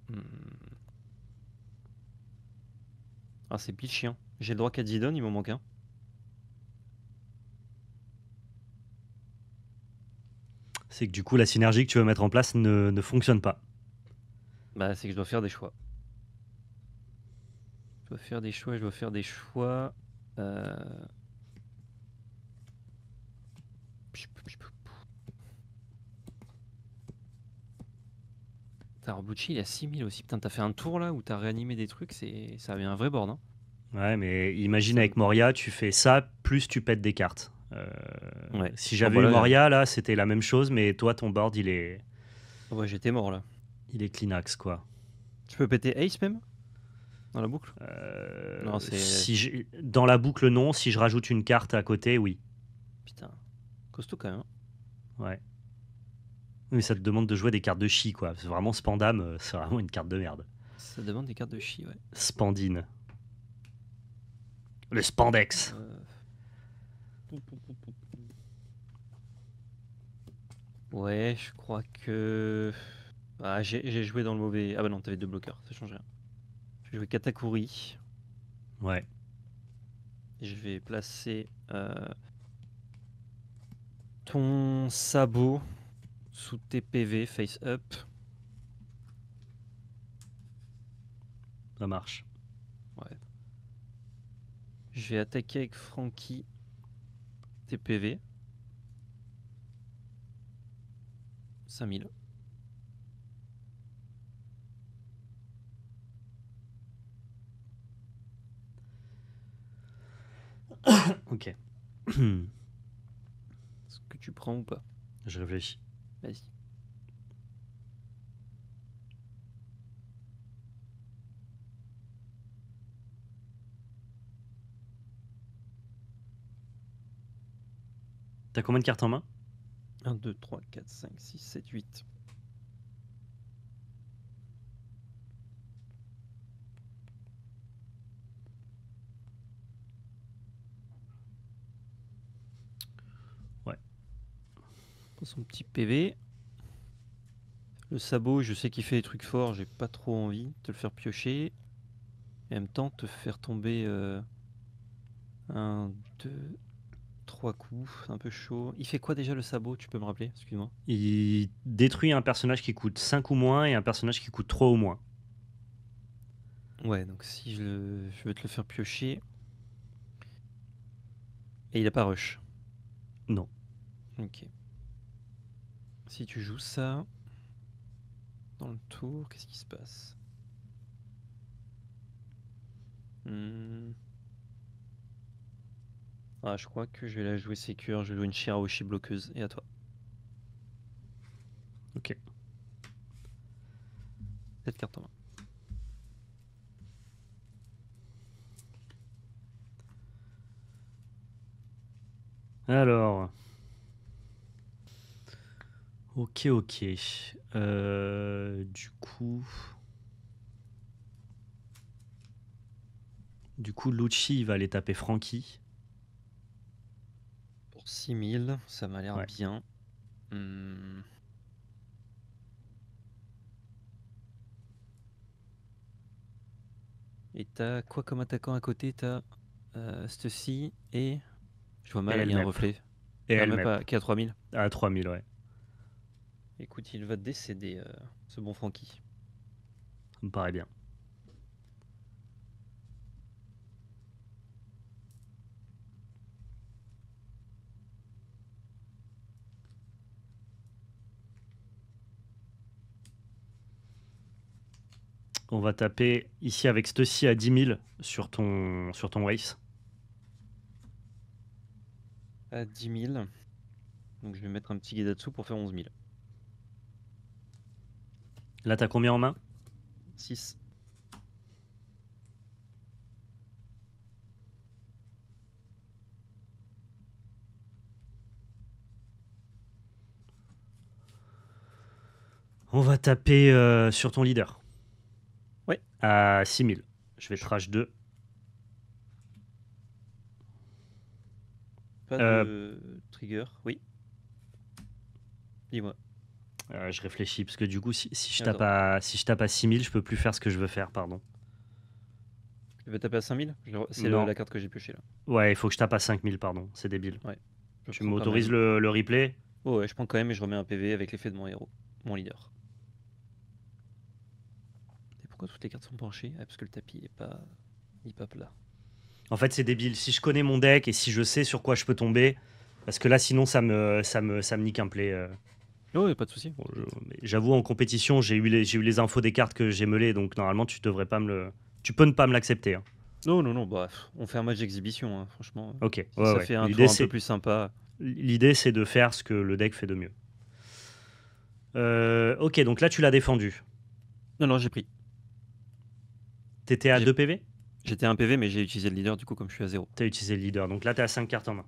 Hmm. Ah, c'est pile chien. J'ai le droit qu'à Zidane, il m'en manque un. C'est que du coup, la synergie que tu veux mettre en place ne fonctionne pas. Bah, c'est que je dois faire des choix. Je dois faire des choix, je dois faire des choix. Euh... Putain, Robucci, il a 6000 aussi. Putain, t'as fait un tour là où t'as réanimé des trucs, ça avait un vrai board. Hein. Ouais, mais imagine Ça avec Moria, tu fais ça, plus tu pètes des cartes. Ouais. Si Bon, j'avais bah eu là, Moria, là, c'était la même chose, mais toi, ton board, ouais, j'étais mort là. il est Kleenex, quoi. Tu peux péter Ace même dans la boucle? Non, c'est. Dans la boucle, non. Si je rajoute une carte à côté, oui. Putain, costaud quand même. Hein. Ouais. Mais ça te demande de jouer des cartes de chi, quoi. C'est vraiment Spandam, c'est vraiment une carte de merde. Ça demande des cartes de chi, ouais. Spandine. Le Spandex. Ouais, je crois que. Ah, j'ai joué dans le mauvais. Ah bah non, t'avais deux bloqueurs, ça change rien. Je vais jouer Katakuri. Ouais. Et je vais placer ton sabot sous tes PV face up. Ça marche. Ouais. Je vais attaquer avec Frankie tes PV. 5000. Ok. Est-ce que tu prends ou pas? Je réfléchis. Vas-y. T'as combien de cartes en main? 1, 2, 3, 4, 5, 6, 7, 8. Ouais. Prends son petit PV. Le sabot, je sais qu'il fait des trucs forts, j'ai pas trop envie de te le faire piocher. Et en même temps, te faire tomber 1, 2, 3 coups, c'est un peu chaud. Il fait quoi déjà le sabot, tu peux me rappeler? Excuse-moi. Il détruit un personnage qui coûte 5 ou moins et un personnage qui coûte 3 ou moins. Ouais, donc si je veux te le faire piocher. Et il a pas rush. Non. Ok. Si tu joues ça dans le tour, qu'est-ce qui se passe? Ah, je crois que je vais la jouer sécure. Je vais jouer une Shirahoshi bloqueuse. Et à toi. Ok. Cette carte en main. Alors. Ok, ok. Du coup. Du coup, Lucci, il va aller taper Frankie. Pour 6000, ça m'a l'air Ouais. bien. Et t'as quoi comme attaquant à côté? T'as Stussy et. Je vois Et mal, il y a un Elmep. reflet. Et Elmep Elmep. qui a 3000. À 3000, ouais. Écoute, il va décéder, ce bon Francky. Ça me paraît bien. On va taper ici avec Stussy à 10 000 sur ton Waze. À 10 000. Donc je vais mettre un petit Gedatsu pour faire 11 000. Là, t'as combien en main? 6. On va taper sur ton leader. Ouais. À 6 000. Je vais trash 2. pas Euh, de trigger. Oui, dis-moi. je réfléchis, parce que du coup, si je tape Attends, si je tape à 6000, je peux plus faire ce que je veux faire, pardon. tu veux taper à 5000? C'est Non, la carte que j'ai piochée là. ouais, il faut que je tape à 5000, pardon, c'est débile. Ouais, je Tu prends quand m'autorises même. le replay? Oh ouais, je prends quand même et je remets un PV avec l'effet de mon héros, mon leader. Et pourquoi toutes les cartes sont penchées? Ah, parce que le tapis il est pas plat. En fait, c'est débile. Si je connais mon deck et si je sais sur quoi je peux tomber, parce que là, sinon, ça me nique un play. Oh, ouais, pas de souci. Bon, mais j'avoue, en compétition, j'ai eu les infos des cartes que j'ai meulées, donc normalement, tu devrais pas me le. Tu peux ne pas me l'accepter, hein. Non, non, non, bah, on fait un match d'exhibition, hein, franchement. Ok, Si ouais, ça ouais. fait un tour un peu plus sympa. L'idée, c'est de faire ce que le deck fait de mieux. Ok, donc là, tu l'as défendu. Non, non, j'ai pris. T'étais à J'ai- 2 PV? J'étais un PV, mais j'ai utilisé le leader du coup, comme je suis à 0. T'as utilisé le leader, donc là, t'es à 5 cartes en main.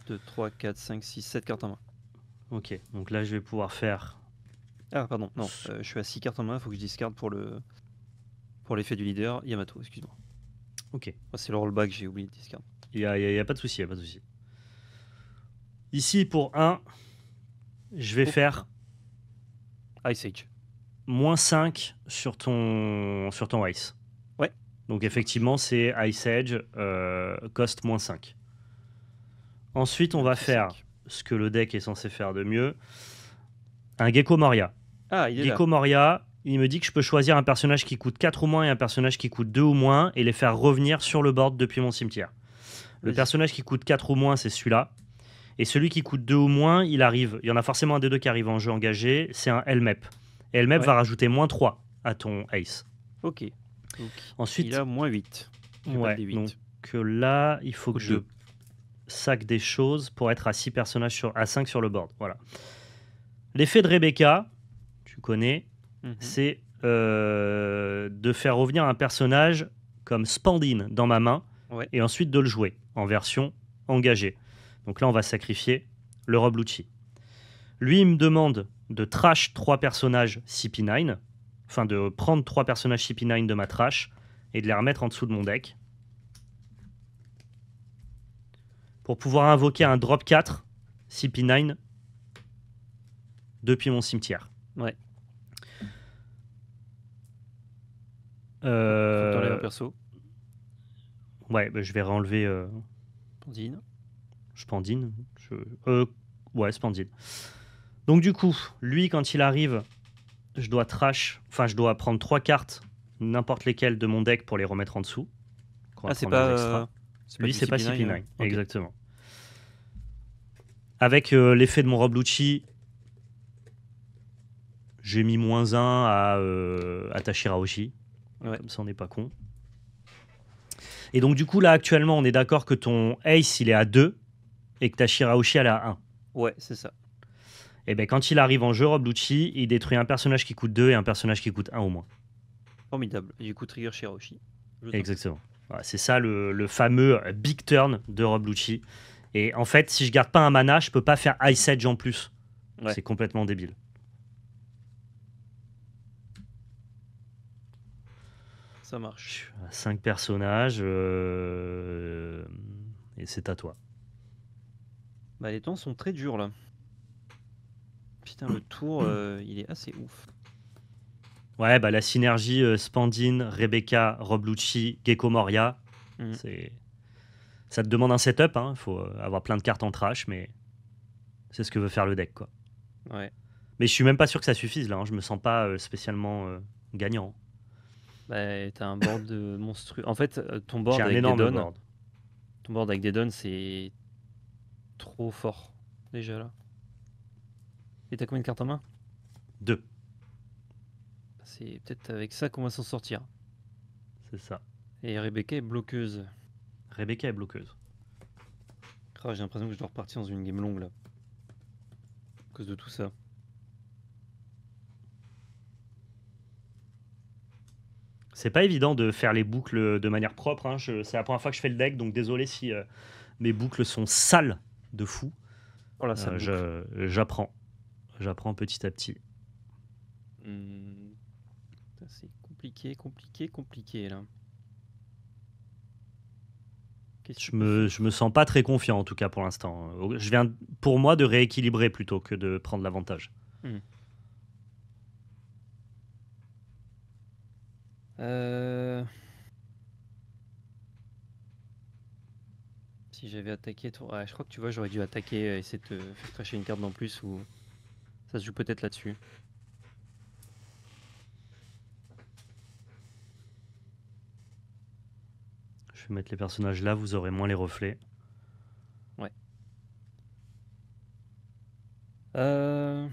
2, 3, 4, 5, 6, 7 cartes en main. Ok, donc là, je vais pouvoir faire. Ah, pardon, non, je suis à 6 cartes en main, il faut que je discarde pour l'effet du leader. Yamato, excuse-moi. Ok, Oh, c'est le rollback, j'ai oublié de discard. y a pas de souci, y a pas de souci. Ici, pour 1, je vais Oh, faire Ice Age. moins 5 sur ton Ice. Ouais. Donc effectivement, c'est Ice Edge, cost moins 5. Ensuite, on va Petit faire 5. ce que le deck est censé faire de mieux. Un Gecko Moria. Ah, il est là. Gecko Moria, il me dit que je peux choisir un personnage qui coûte 4 ou moins et un personnage qui coûte 2 ou moins et les faire revenir sur le board depuis mon cimetière. Le Vas-y. personnage qui coûte 4 ou moins, c'est celui-là. Et celui qui coûte 2 ou moins, il y en a forcément un des deux qui arrive en jeu engagé, c'est un Helmep. Et Helmep Ouais. va rajouter moins 3 à ton Ace. Ok. Donc, Ensuite, il a moins 8. J'ai pas ouais, de D8. donc là, il faut que Coûte je 2. sac des choses pour être à 6 personnages à 5 sur le board. Voilà. L'effet de Rebecca, tu connais, Mhm. c'est de faire revenir un personnage comme Spandine dans ma main Ouais. et ensuite de le jouer en version engagée. Donc là, on va sacrifier le Rob Lucci. Lui, il me demande de trash 3 personnages CP9, enfin de prendre 3 personnages CP9 de ma trash et de les remettre en dessous de mon deck pour pouvoir invoquer un drop 4 CP9 depuis mon cimetière. Ouais. Faut que t'enlèves un perso. Ouais, bah, je vais réenlever Pandine. Spandine. Ouais, Spandine. Donc du coup, lui, quand il arrive, je dois prendre 3 cartes, n'importe lesquelles de mon deck pour les remettre en dessous. On va Ah, c'est prendre les pas. extras. C'est pas Lui, du c'est pas CP9. CP9, Ok. exactement. Avec l'effet de mon Rob Lucci, j'ai mis -1 à Tashiraoshi. Ouais. Comme ça, on n'est pas con. Et donc, du coup, là, actuellement, on est d'accord que ton Ace, il est à 2 et que ta Shiraoshi, elle est à 1. Ouais, c'est ça. Et bien, quand il arrive en jeu, Rob Lucci, il détruit un personnage qui coûte 2 et un personnage qui coûte 1 au moins. Formidable. Et du coup, trigger Shiraoshi. Exactement. Voilà, c'est ça le fameux big turn de Rob Lucci. Et en fait, si je garde pas un mana, je peux pas faire Ice Edge en plus. Ouais. C'est complètement débile. Ça marche. 5 personnages. Et c'est à toi. Bah, les temps sont très durs là. Putain, le tour, il est assez ouf. Ouais, bah la synergie Spandine, Rebecca, Rob Lucci, Gecko Moria, Mhm. ça te demande un setup. Il faut avoir plein de cartes en trash, mais c'est ce que veut faire le deck, quoi. Ouais. Mais je suis même pas sûr que ça suffise là. Je me sens pas spécialement gagnant. Bah, t'as un board de monstrueux. En fait, ton J'ai board un avec des énorme dons, board. c'est trop fort déjà là. Et t'as combien de cartes en main? 2, C'est peut-être avec ça qu'on va s'en sortir. c'est ça. Et Rebecca est bloqueuse. Rebecca est bloqueuse. J'ai l'impression que je dois repartir dans une game longue là. À cause de tout ça. C'est pas évident de faire les boucles de manière propre. C'est la première fois que je fais le deck, donc désolé si mes boucles sont sales de fou. Oh là, ça boucle. J'apprends. J'apprends petit à petit. C'est compliqué là. Qu'est-ce Je qu'il peut me, faire? je me sens pas très confiant en tout cas pour l'instant. Je viens pour moi de rééquilibrer plutôt que de prendre l'avantage. Hmm. Euh, Si j'avais attaqué toi. Ouais, je crois que tu vois, j'aurais dû attaquer, essayer de te faire cracher une carte d'en plus ou ça se joue peut-être là-dessus. Je vais mettre les personnages là, vous aurez moins les reflets. Ouais. Euh,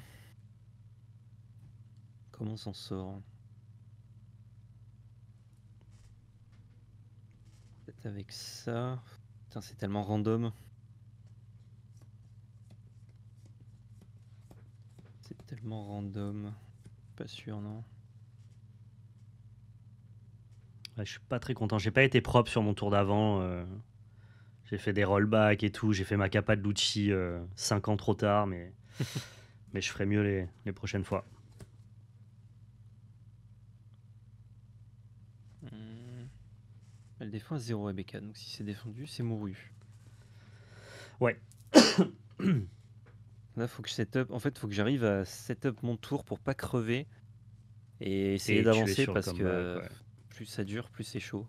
Comment on s'en sort? Peut-être avec ça. Putain, c'est tellement random. C'est tellement random. Pas sûr, non. Ouais, je suis pas très content. J'ai pas été propre sur mon tour d'avant. J'ai fait des rollbacks et tout. J'ai fait ma capa de Lucci 5 ans trop tard, mais je ferai mieux les prochaines fois. Hmm. Elle défend à 0 Rebecca, donc si c'est défendu, c'est mouru. Ouais. Là, faut que je set up. En fait, faut que j'arrive à set up mon tour pour pas crever et essayer Et tu es d'avancer sur le parce comeback, que ouais. plus ça dure, plus c'est chaud.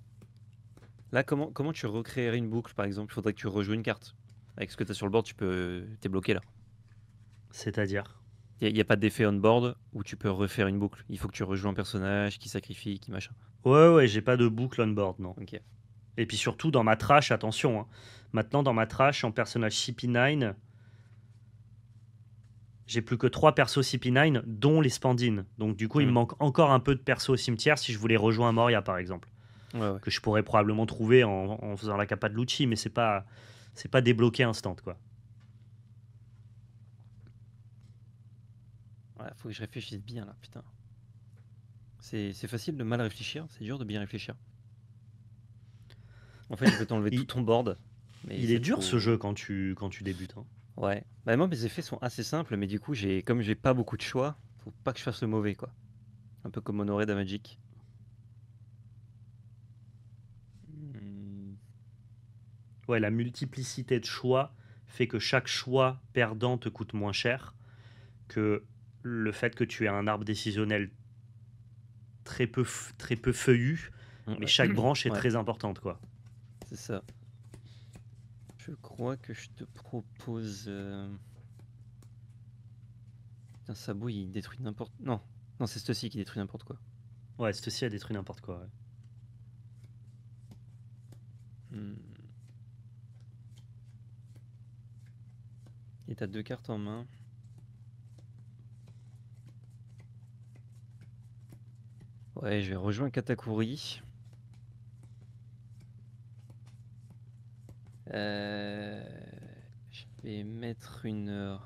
Là, comment tu recréerais une boucle, par exemple? Il faudrait que tu rejoues une carte. Avec ce que tu as sur le board, t'es bloqué là. C'est-à-dire. Il n'y a pas d'effet on board où tu peux refaire une boucle. Il faut que tu rejoues un personnage qui sacrifie, qui machin. Ouais, j'ai pas de boucle on board, non. Ok. Et puis surtout dans ma trash, attention, hein. Maintenant, dans ma trash, en personnage CP9, j'ai plus que 3 persos CP9, dont les Spandines. Donc du coup, il me Hmm. manque encore un peu de persos au cimetière si je voulais rejoindre Moria, par exemple. Ouais, ouais. Que je pourrais probablement trouver en faisant la capa de Lucci, mais c'est pas débloqué instant, quoi. Voilà, faut que je réfléchisse bien là, putain. C'est facile de mal réfléchir, c'est dur de bien réfléchir. En fait, je peux t'enlever tout Il, ton board, mais il est c'est dur ce trop. jeu quand tu débutes, hein. Ouais. Bah, moi, mes effets sont assez simples, mais du coup, comme j'ai pas beaucoup de choix, faut pas que je fasse le mauvais, quoi. Un peu comme Honoré da Magic. Hmm. Ouais, la multiplicité de choix fait que chaque choix perdant te coûte moins cher que le fait que tu aies un arbre décisionnel très peu feuillu, mais Ouais. chaque branche est Ouais, très importante, quoi. c'est ça. Je crois que je te propose. Putain, Sabot, il détruit n'importe. Non, non, c'est ceci qui détruit n'importe quoi. Ouais, ceci a détruit n'importe quoi. Ouais. Hmm. Et t'as 2 cartes en main. Ouais, je vais rejoindre Katakuri. Euh, Je vais mettre une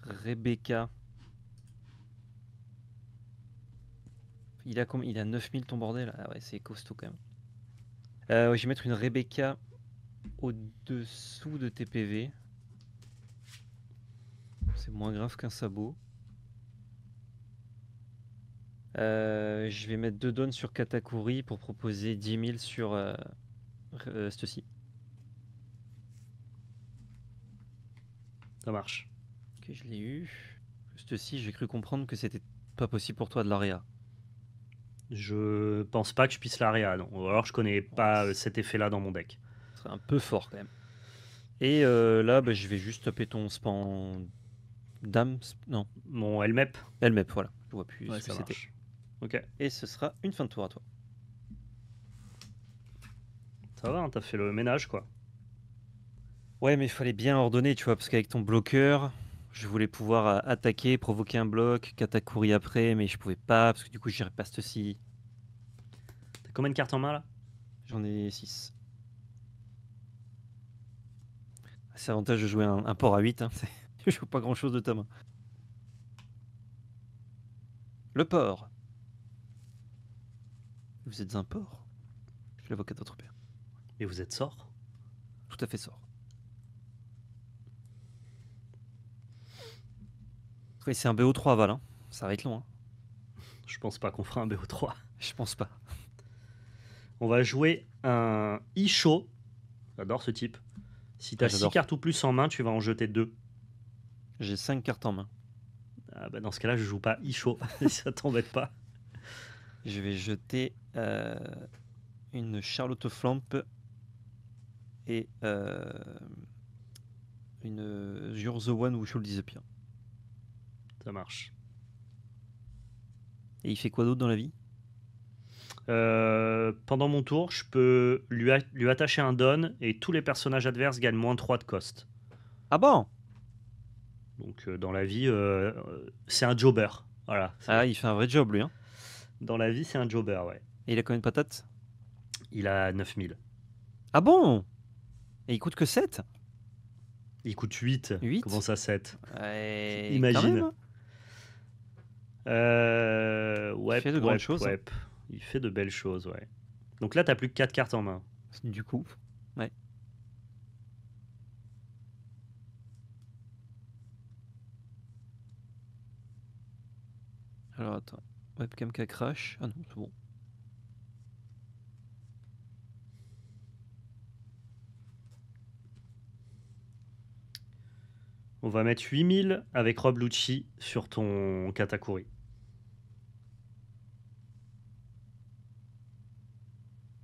Rebecca. Il a 9000 ton bordel. Ah ouais, c'est costaud quand même. Ouais, je vais mettre une Rebecca au-dessous de tes PV. C'est moins grave qu'un sabot. Je vais mettre 2 dons sur Katakuri pour proposer 10 000 sur ceci. Ça marche. Ok, je l'ai eu. Ceci, j'ai cru comprendre que c'était pas possible pour toi de l'AREA. Je pense pas que je puisse l'area, non. Ou alors je connais Ouais, pas ce cet effet-là dans mon deck. serait un peu fort quand même. Et là, bah, je vais juste taper ton span dame. Non, Mon LMEP. LMEP, voilà. Je vois plus Ouais, ce que ça c'était. marche. Ok. Et ce sera une fin de tour à toi. Ça va, hein, t'as fait le ménage, quoi. Ouais, mais il fallait bien ordonner, tu vois, parce qu'avec ton bloqueur, je voulais pouvoir attaquer, provoquer un bloc, Katakuri après, mais je pouvais pas, parce que du coup, j'irais pas ceci. T'as combien de cartes en main, là? J'en ai 6. C'est avantage de jouer un port à 8. Hein. Je joue pas grand chose de ta main. Le port. Vous êtes un port. Je suis l'avocat de votre père. Et vous êtes sort? Tout à fait sort. Oui, c'est un BO3 Val. Hein. Ça va être long. Hein. Je pense pas qu'on fera un BO3. Je pense pas. On va jouer un Isho J'adore ce type. Si Ah, t'as 6 j'adore. cartes ou plus en main, tu vas en jeter 2. J'ai 5 cartes en main. Ah bah dans ce cas-là, je joue pas Isho, ça t'embête pas. Je vais jeter une Charlotte Flamp et une You're the One Who Should Disappear. Ça marche. Et il fait quoi d'autre dans la vie? Pendant mon tour, je peux lui attacher un don et tous les personnages adverses gagnent moins 3 de cost. Ah bon? Donc dans la vie, c'est un jobber. Voilà. Ah, il fait un vrai job lui. Hein. Dans la vie, c'est un jobber, ouais. Et il a combien de patates? Il a 9000. Ah bon? Et il coûte que 7? Il coûte 8. 8? Comment ça, 7? Ouais, Imagine. quand même, hein. Ouais, fait de grandes choses, hein. ouais. Il fait de belles choses, ouais. Donc là, t'as plus que 4 cartes en main. Du coup, ouais. Alors attends, webcam qui crash. Ah non, c'est bon. On va mettre 8000 avec Rob Lucci sur ton Katakuri.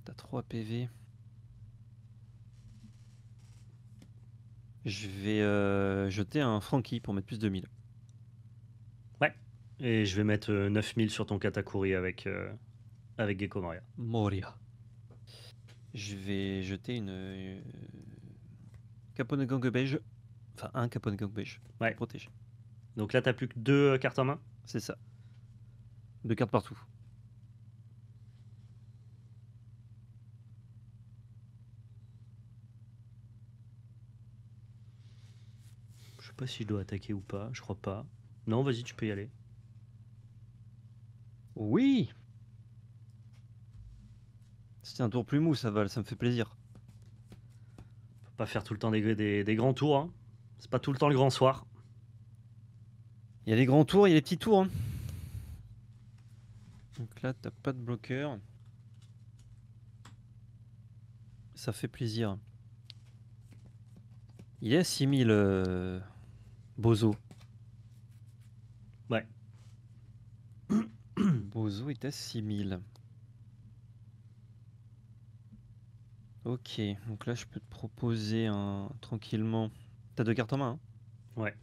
T'as 3 PV. Je vais jeter un Frankie pour mettre plus de 1000. Ouais. Et je vais mettre 9000 sur ton Katakuri avec Gecko Moria. Moria. Je vais jeter une Caponegang beige. Enfin, un Caponegang beige. Ouais. Pour protéger. Donc là, t'as plus que 2 cartes en main. C'est ça. 2 cartes partout. Je sais pas si je dois attaquer ou pas. Je crois pas. Non, vas-y, tu peux y aller. Oui. C'est un tour plus mou, ça va, ça me fait plaisir. Faut pas faire tout le temps des grands tours. Hein. C'est pas tout le temps le grand soir. Il y a les grands tours, il y a les petits tours. Hein. Donc là, t'as pas de bloqueur. Ça fait plaisir. Il est à 6000 Bozo. Ouais. Bozo est à 6000. Ok, donc là je peux te proposer un tranquillement. T'as 2 cartes en main, hein? Ouais.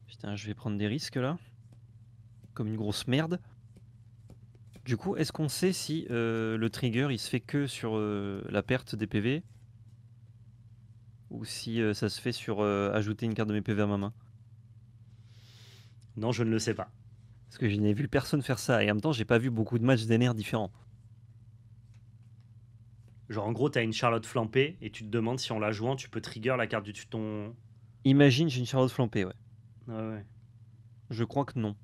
Putain, je vais prendre des risques là. Comme une grosse merde. Du coup, est-ce qu'on sait si le trigger il se fait que sur la perte des PV? Ou si ça se fait sur ajouter une carte de mes PV à ma main? Non, je ne le sais pas. Parce que je n'ai vu personne faire ça. Et en même temps, j'ai pas vu beaucoup de matchs d'NR différents. Genre, en gros, t'as une Charlotte flampée et tu te demandes si en la jouant, tu peux trigger la carte du dessus de ton. Imagine, j'ai une Charlotte flampée, ouais. Ouais. Je crois que non.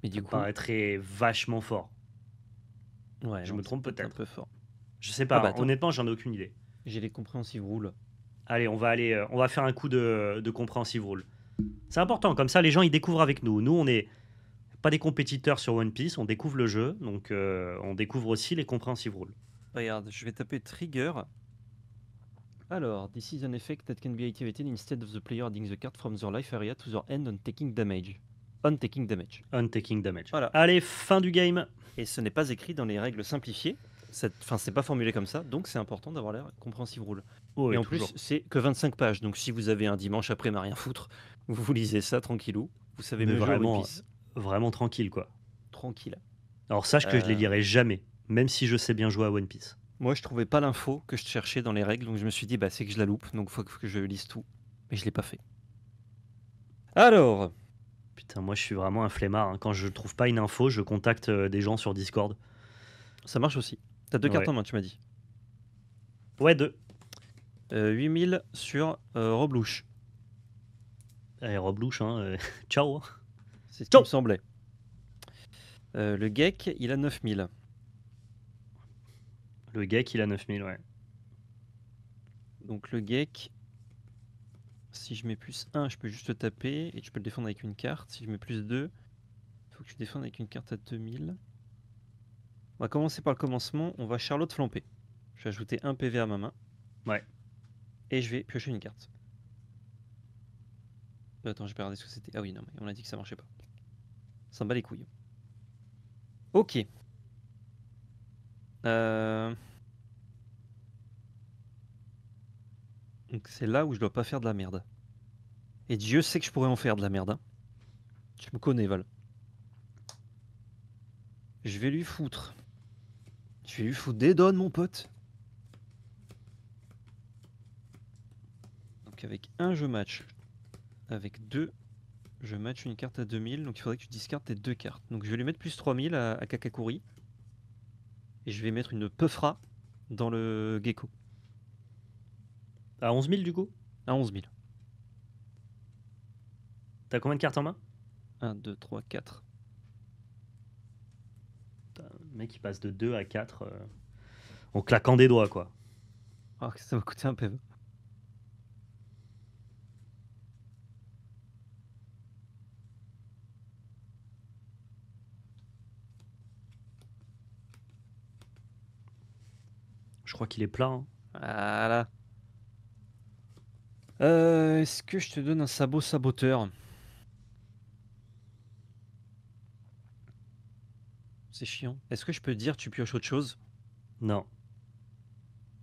Mais Ça du me coup, paraîtrait vachement fort. ouais, Je non, me trompe c'est un peut-être. peu fort. Je sais Ah pas. bah Hein. attends, Honnêtement, j'en ai aucune idée. j'ai les compréhensives rules. Allez, on va faire un coup de comprehensive rule. C'est important, comme ça les gens ils découvrent avec nous. Nous on n'est pas des compétiteurs sur One Piece, on découvre le jeu, donc on découvre aussi les comprehensive rules. Regarde, je vais taper trigger. Alors, this is an effect that can be activated instead of the player adding the card from their life area to their end on taking damage. On taking damage. On taking damage. Voilà. Allez, fin du game. Et ce n'est pas écrit dans les règles simplifiées. Enfin, c'est pas formulé comme ça, donc c'est important d'avoir l'air compréhensive rule. Oh, et en toujours. plus, c'est que 25 pages, donc si vous avez un dimanche après à rien foutre, vous lisez ça tranquillou. Vous savez Mais mieux jouer à One vraiment, Piece. vraiment tranquille quoi. Tranquille. Alors sache que je les lirai jamais, même si je sais bien jouer à One Piece. Moi, je trouvais pas l'info que je cherchais dans les règles, donc je me suis dit, bah, c'est que je la loupe, donc faut que je lise tout. Mais je l'ai pas fait. Alors, Putain, moi je suis vraiment un flemmard. Hein. Quand je trouve pas une info, je contacte des gens sur Discord. ça marche aussi. T'as 2 cartes Ouais. en main, tu m'as dit. Ouais, 2. 8000 sur Roblouche. Allez, Roblouche, hein. Ciao. Hein. C'est ce qui Ciao. me semblait. Le Geek, il a 9000. Le geek il a 9000, ouais. Donc le Geek, si je mets plus 1, je peux juste le taper et tu peux le défendre avec une carte. Si je mets plus 2, il faut que tu défendes avec une carte à 2000. On va commencer par le commencement. On va Charlotte flamper. Je vais ajouter un PV à ma main. Ouais. Et je vais piocher une carte. Attends, je vais regarder ce que c'était. Ah oui, non, mais on a dit que ça marchait pas. Ça me bat les couilles. Ok. Donc c'est là où je dois pas faire de la merde. Et Dieu sait que je pourrais en faire de la merde. Hein. Tu me connais, Val. Je vais lui foutre. Je vais lui foutre des donnes, mon pote. Donc avec un, je match. Avec deux, je match une carte à 2000. Donc il faudrait que tu discartes tes deux cartes. Donc je vais lui mettre plus 3000 à Kakakuri. Et je vais mettre une Peufra dans le Gecko. À 11 000 du coup? À 11 000. T'as combien de cartes en main? 1, 2, 3, 4. Putain, le mec il passe de 2 à 4 en claquant des doigts quoi. Ah, ça va coûter un PV. Je crois qu'il est plat. Hein. Voilà. Est-ce que je te donne un sabot saboteur? C'est chiant. Est-ce que je peux dire tu pioches autre chose? Non.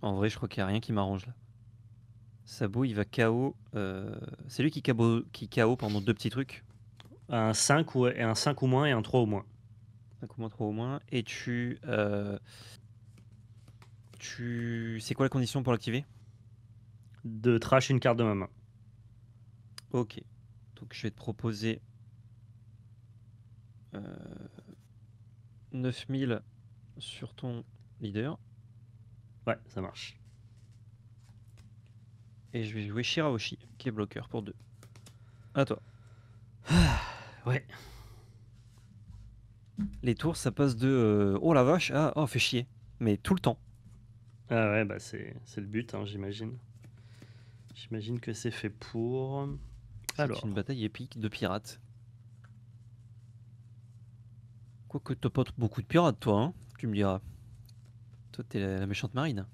En vrai, je crois qu'il n'y a rien qui m'arrange là. Sabot, il va KO. C'est lui qui KO pendant deux petits trucs. Un 5 ou moins et un 3 ou moins. 5 ou moins, 3 au moins. Et C'est quoi la condition pour l'activer? De trash une carte de ma main. Ok. Donc je vais te proposer 9000 sur ton leader. Ouais, ça marche. Et je vais jouer Shirahoshi, qui est bloqueur pour 2. À toi. Ouais. Les tours, ça passe de oh la vache à oh, fait chier. Mais tout le temps. Ah ouais, bah c'est le but, hein, j'imagine. J'imagine que c'est fait pour. Alors. C'est une bataille épique de pirates. Quoique t'as pas beaucoup de pirates, toi, hein, tu me diras. Toi, t'es la méchante marine.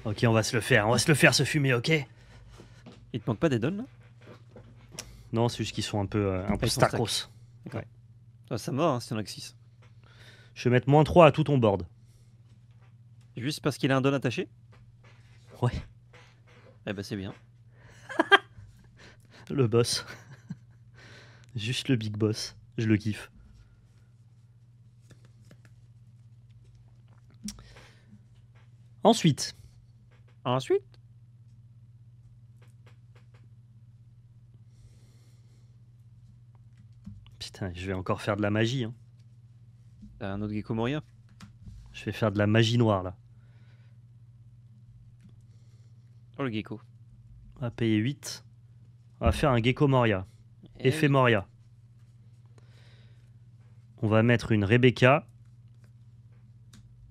Ok, on va se le faire ce fumet, ok? Il te manque pas des donnes, là? Non, c'est juste qu'ils sont un peu ils sont Starkros. Ouais. Ah, ça me va, hein, si t'en as que 6. Je vais mettre -3 à tout ton board. Juste parce qu'il a un don attaché? Ouais. Eh ben, c'est bien. Le boss. Juste le big boss. Je le kiffe. Ensuite. Putain, je vais encore faire de la magie. Hein. T'as un autre Gecko Moria? Je vais faire de la magie noire là. Oh, le Gecko. On va payer 8. On va faire un Gecko Moria. Effet oui. Moria. On va mettre une Rebecca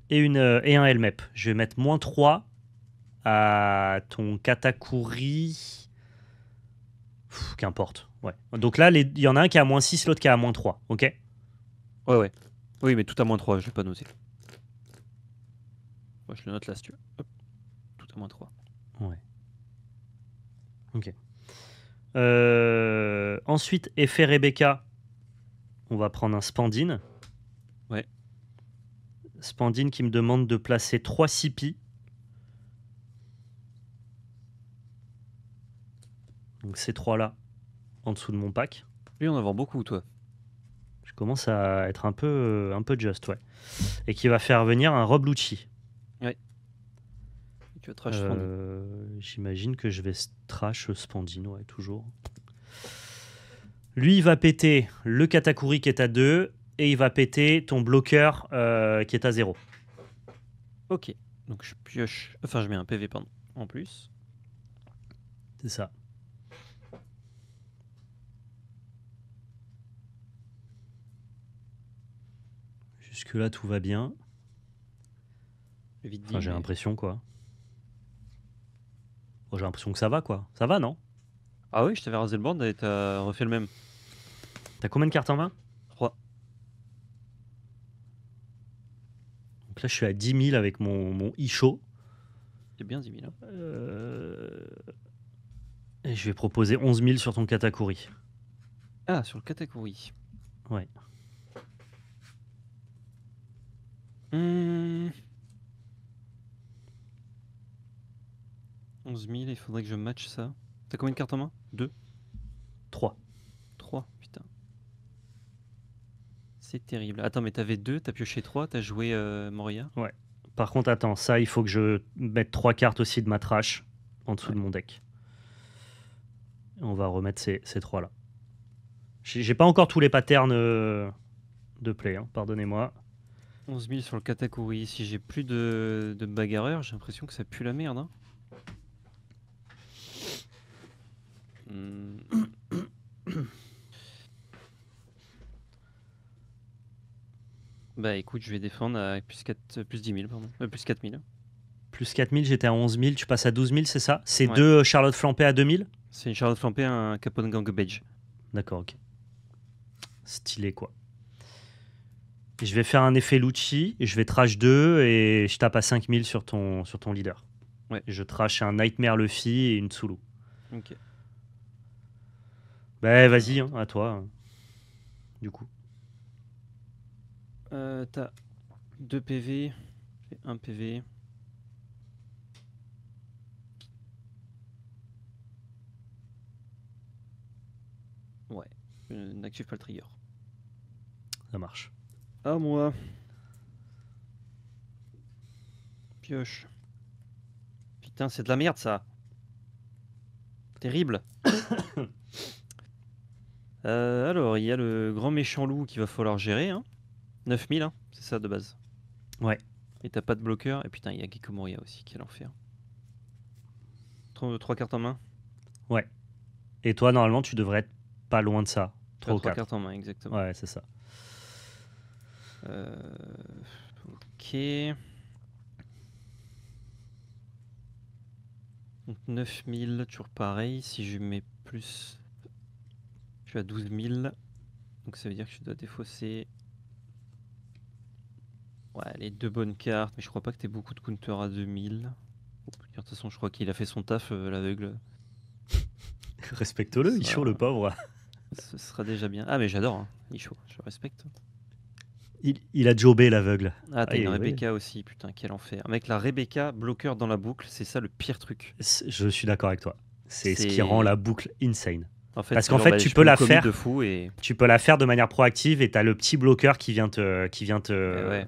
et un Helmep. Je vais mettre -3 à ton Katakuri. Qu'importe. Ouais. Donc là, il y en a un qui est à -6, l'autre qui est à -3. Ok? Ouais. Oui, mais tout à -3, je l'ai pas noté. Moi, je le note là si tu veux. Hop. Tout à -3. Ouais. Ok. Ensuite, effet Rebecca. On va prendre un Spandine. Ouais. Spandine qui me demande de placer 3 CP. Donc ces 3-là en dessous de mon pack. Lui, on en vend beaucoup, toi. Je commence à être un peu just, ouais. Et qui va faire venir un Rob Lucci. Ouais. Tu vas trash Spandine. J'imagine que je vais trash Spandine, ouais, toujours. Lui, il va péter le Katakuri qui est à 2 et il va péter ton bloqueur qui est à 0. Ok. Donc je pioche. Enfin, je mets un PV, pardon. En plus. C'est ça. Jusque-là, tout va bien. Vite dit, Enfin, j'ai mais- l'impression, quoi. Oh, j'ai l'impression que ça va, quoi. Ça va, non? Ah oui, je t'avais rasé le board et t'as refait le même. T'as combien de cartes en main? 3. là, je suis à 10 000 avec mon Isho. C'est bien 10 000. Hein. Et je vais proposer 11 000 sur ton Katakuri. Ah, sur le Katakuri. Ouais. 11 000, il faudrait que je matche ça. T'as combien de cartes en main? 2? 3. 3, putain. C'est terrible. Attends, mais t'avais 2, t'as pioché 3, t'as joué Moria. Ouais. Par contre, attends, ça, il faut que je mette 3 cartes aussi de ma trash en dessous de mon deck. On va remettre ces 3 là. J'ai pas encore tous les patterns de play, hein, pardonnez-moi. 11 000 sur le Katakuri. Si j'ai plus de bagarreurs, j'ai l'impression que ça pue la merde. Hein. Bah écoute, je vais défendre à plus 10 000, pardon. Plus 4 000. Plus 4 000, j'étais à 11 000, tu passes à 12 000, c'est ça? C'est Ouais. 2 Charlotte Flampé à 2 000? C'est une Charlotte Flampé, un Capongang Beige. D'accord, ok. Stylé, quoi. Et je vais faire un effet Lucci, et je vais trash 2, et je tape à 5 000 sur ton leader. Ouais. Et je trash un Nightmare Luffy et une Tsulu. Ok. Bah vas-y, hein, à toi. Hein. Du coup. T'as 2 PV et 1 PV. Ouais, je n'active pas le trigger. Ça marche. À moi. Pioche. Putain, c'est de la merde ça. Terrible. Alors, il y a le grand méchant loup qu'il va falloir gérer. Hein. 9000, hein, c'est ça de base. Ouais. Et t'as pas de bloqueur. Et putain, il y a Gecko Moria aussi, quel enfer. 3 cartes en main. Ouais. Et toi, normalement, tu devrais être pas loin de ça. 3 ou 3 4. cartes en main, exactement. Ouais, c'est ça. Ok. Donc 9000, toujours pareil. Si je mets plus... Je suis à 12 000. Donc ça veut dire que je dois défausser... Ouais, les 2 bonnes cartes. Mais je crois pas que t'aies beaucoup de counter à 2000. De toute façon, je crois qu'il a fait son taf, l'aveugle. Respecte-le, Ça- Isho, le pauvre. Ce sera déjà bien. Ah, mais j'adore, hein. Il est chaud, je le respecte. Il a jobé, l'aveugle. Ah, t'as Aïe, une aïe, Rebecca aussi, putain, quel enfer. Mec, la Rebecca, bloqueur dans la boucle, c'est ça le pire truc. Je suis d'accord avec toi. C'est ce qui C'est- rend la boucle insane. En fait, Parce c'est qu'en genre, fait, bah, tu je peux mets la le commis faire. de fou et... Tu peux la faire de manière proactive et t'as le petit bloqueur qui vient ouais.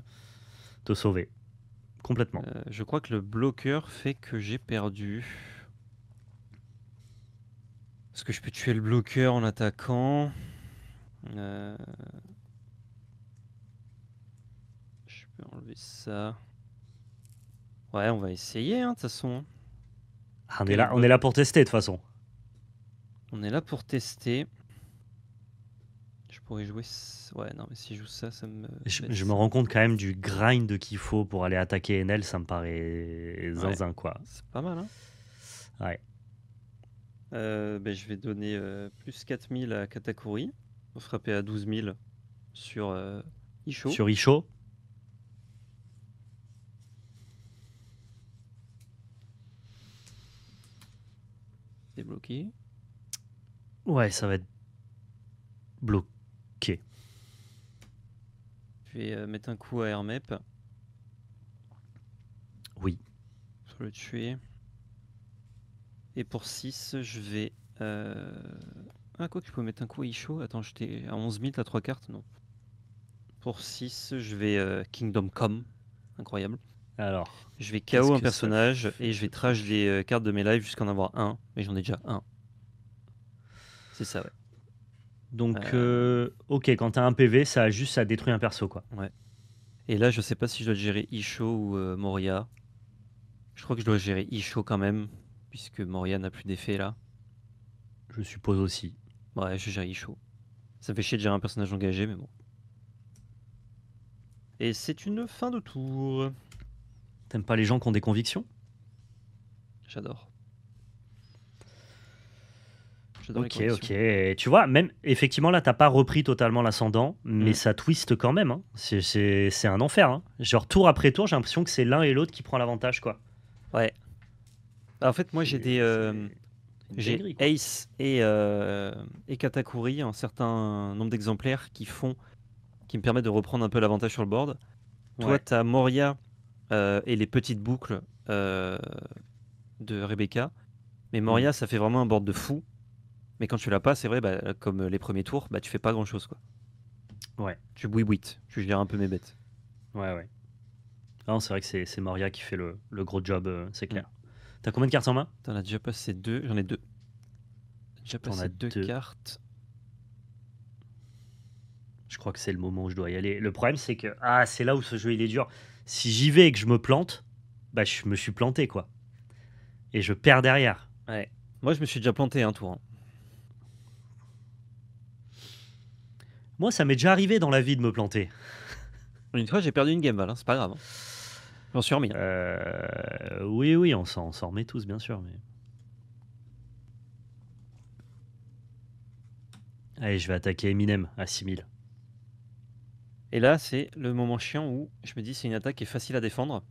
te sauver. Complètement. Je crois que le bloqueur fait que j'ai perdu. Est-ce que je peux tuer le bloqueur en attaquant? Je peux enlever ça. Ouais, on va essayer, hein, de toute façon. Ah, on est là pour tester, de toute façon. On est là pour tester. Je pourrais jouer... Ouais, non, mais si je joue ça, ça me... Je me rends compte quand même du grind qu'il faut pour aller attaquer Enel, ça me paraît zinzin, quoi. C'est pas mal, hein. Ouais. Je vais donner plus 4000 à Katakuri. On va frapper à 12 000 sur Isho. Sur Isho. C'est bloqué. Ouais, ça va être bloqué. Je vais mettre un coup à Hermep. Oui. Pour le tuer. Et pour 6, je vais... Ah, quoi que je peux mettre un coup à Isho. Attends, j'étais à 11 000, t'as 3 cartes? Non. Pour 6, je vais Kingdom Come. Incroyable. Alors. Je vais qu'est-ce KO un que personnage et je vais trash des cartes de mes lives jusqu'à en avoir un. Mais j'en ai déjà un. C'est ça, ouais. Donc, ok, quand t'as un PV, ça a juste à détruire un perso, quoi. Ouais. Et là, je sais pas si je dois gérer Isho ou Moria. Je crois que je dois gérer Isho quand même, puisque Moria n'a plus d'effet là. Je suppose aussi. Ouais, je gère Isho. Ça me fait chier de gérer un personnage engagé, mais bon. Et c'est une fin de tour. T'aimes pas les gens qui ont des convictions? J'adore. J'adore les Ok, corrections. ok. Et tu vois, même effectivement, là, t'as pas repris totalement l'ascendant, mais Mm. ça twist quand même, hein. C'est un enfer, hein. Genre, tour après tour, j'ai l'impression que c'est l'un et l'autre qui prend l'avantage, quoi. Ouais. En fait, moi, C'est une j'ai dinguerie, quoi. Ace et Katakuri, un certain nombre d'exemplaires qui me permettent de reprendre un peu l'avantage sur le board. Toi, Ouais. tu as Moria et les petites boucles de Rebecca. Mais Hmm. Moria, ça fait vraiment un board de fou. Mais quand tu l'as pas, c'est vrai, bah, comme les premiers tours, bah, tu fais pas grand chose, quoi. Ouais, Tu bouilles tu gères un peu mes bêtes. ouais, ouais. Non, c'est vrai que c'est Moria qui fait le gros job, c'est Mm. clair. T'as combien de cartes en main? T'en as déjà passé deux, j'en ai deux. Déjà T'en passé as deux deux. cartes. Je crois que c'est le moment où je dois y aller. Le problème, c'est que c'est là où ce jeu il est dur. Si j'y vais et que je me plante, bah je me suis planté, quoi. Et je perds derrière. Ouais. Moi, je me suis déjà planté un tour, hein. Moi, ça m'est déjà arrivé dans la vie de me planter. Une fois, j'ai perdu une game, Val, hein, c'est pas grave, hein. J'en suis remis, hein. Oui, oui, on s'en remet tous, bien sûr. Mais... Allez, je vais attaquer Eminem à 6000. Et là, c'est le moment chiant où je me dis c'est une attaque qui est facile à défendre.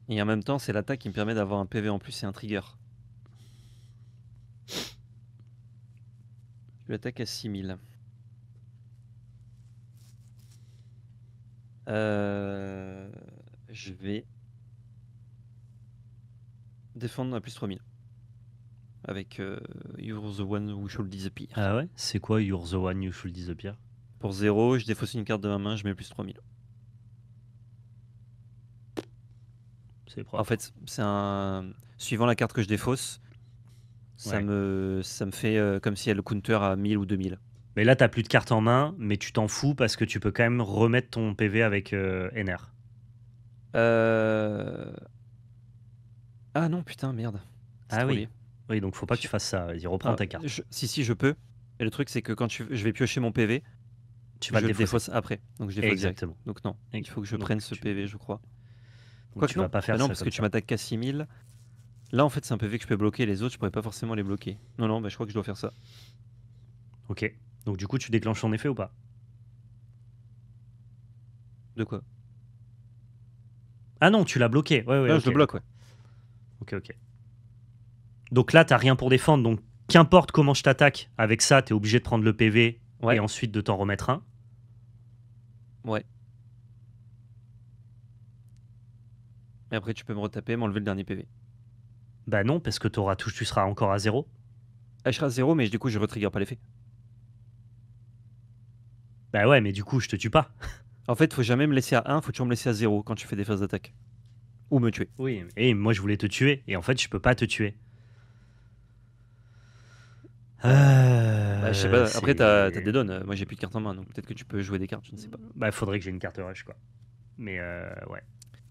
Et en même temps, c'est l'attaque qui me permet d'avoir un PV en plus et un trigger. Je l'attaque à 6000. Je vais défendre à plus 3000. Avec You're the one who should disappear. Ah ouais? C'est quoi You're the one you should disappear? Pour 0, je défausse une carte de ma main, je mets plus 3000. C'est En propre. fait, c'est un. Suivant la carte que je défausse, Ouais. ça me fait comme si elle counter à 1000 ou 2000. Mais là, t'as plus de cartes en main, mais tu t'en fous parce que tu peux quand même remettre ton PV avec NR. Euh... Ah non, putain, merde. C'est Ah trop oui. lié. Oui, donc faut pas que tu fasses ça. Vas-y, reprends ta carte. Si, je peux. Et le truc, c'est que quand je vais piocher mon PV, Tu vas je le le défausser. défausse après. Donc je défausse direct. Exactement. Donc non, il faut que je Donc, prenne ce PV, je crois. donc Quoique tu vas non. pas faire Bah non, ça parce comme que tu ça. m'attaques qu'à 6000. Là, en fait, c'est un PV que je peux bloquer. Les autres, je pourrais pas forcément les bloquer. Non, non, bah, je crois que je dois faire ça. Ok. Donc du coup, tu déclenches ton effet ou pas? De quoi? Ah non, tu l'as bloqué. Ouais, ouais, Non, je ok, le bloque, ouais. d'accord. Ok, ok. Donc là, t'as rien pour défendre. Donc qu'importe comment je t'attaque, avec ça, t'es obligé de prendre le PV Ouais. et ensuite de t'en remettre un. Ouais. Et après, tu peux me retaper, m'enlever le dernier PV. Bah non, parce que tu seras encore à 0. Ah, je serai à 0, mais du coup, je retrigger pas l'effet. Bah ouais, mais du coup, je te tue pas. En fait, faut jamais me laisser à 1, faut toujours me laisser à 0 quand tu fais des phases d'attaque. Ou me tuer. Oui, et moi je voulais te tuer, et en fait, je peux pas te tuer. Bah, je sais pas. Après, t'as des C'est. donnes. Moi, j'ai plus de cartes en main, donc peut-être que tu peux jouer des cartes, je ne sais pas. Bah, faudrait que j'ai une carte rush, quoi. Mais ouais.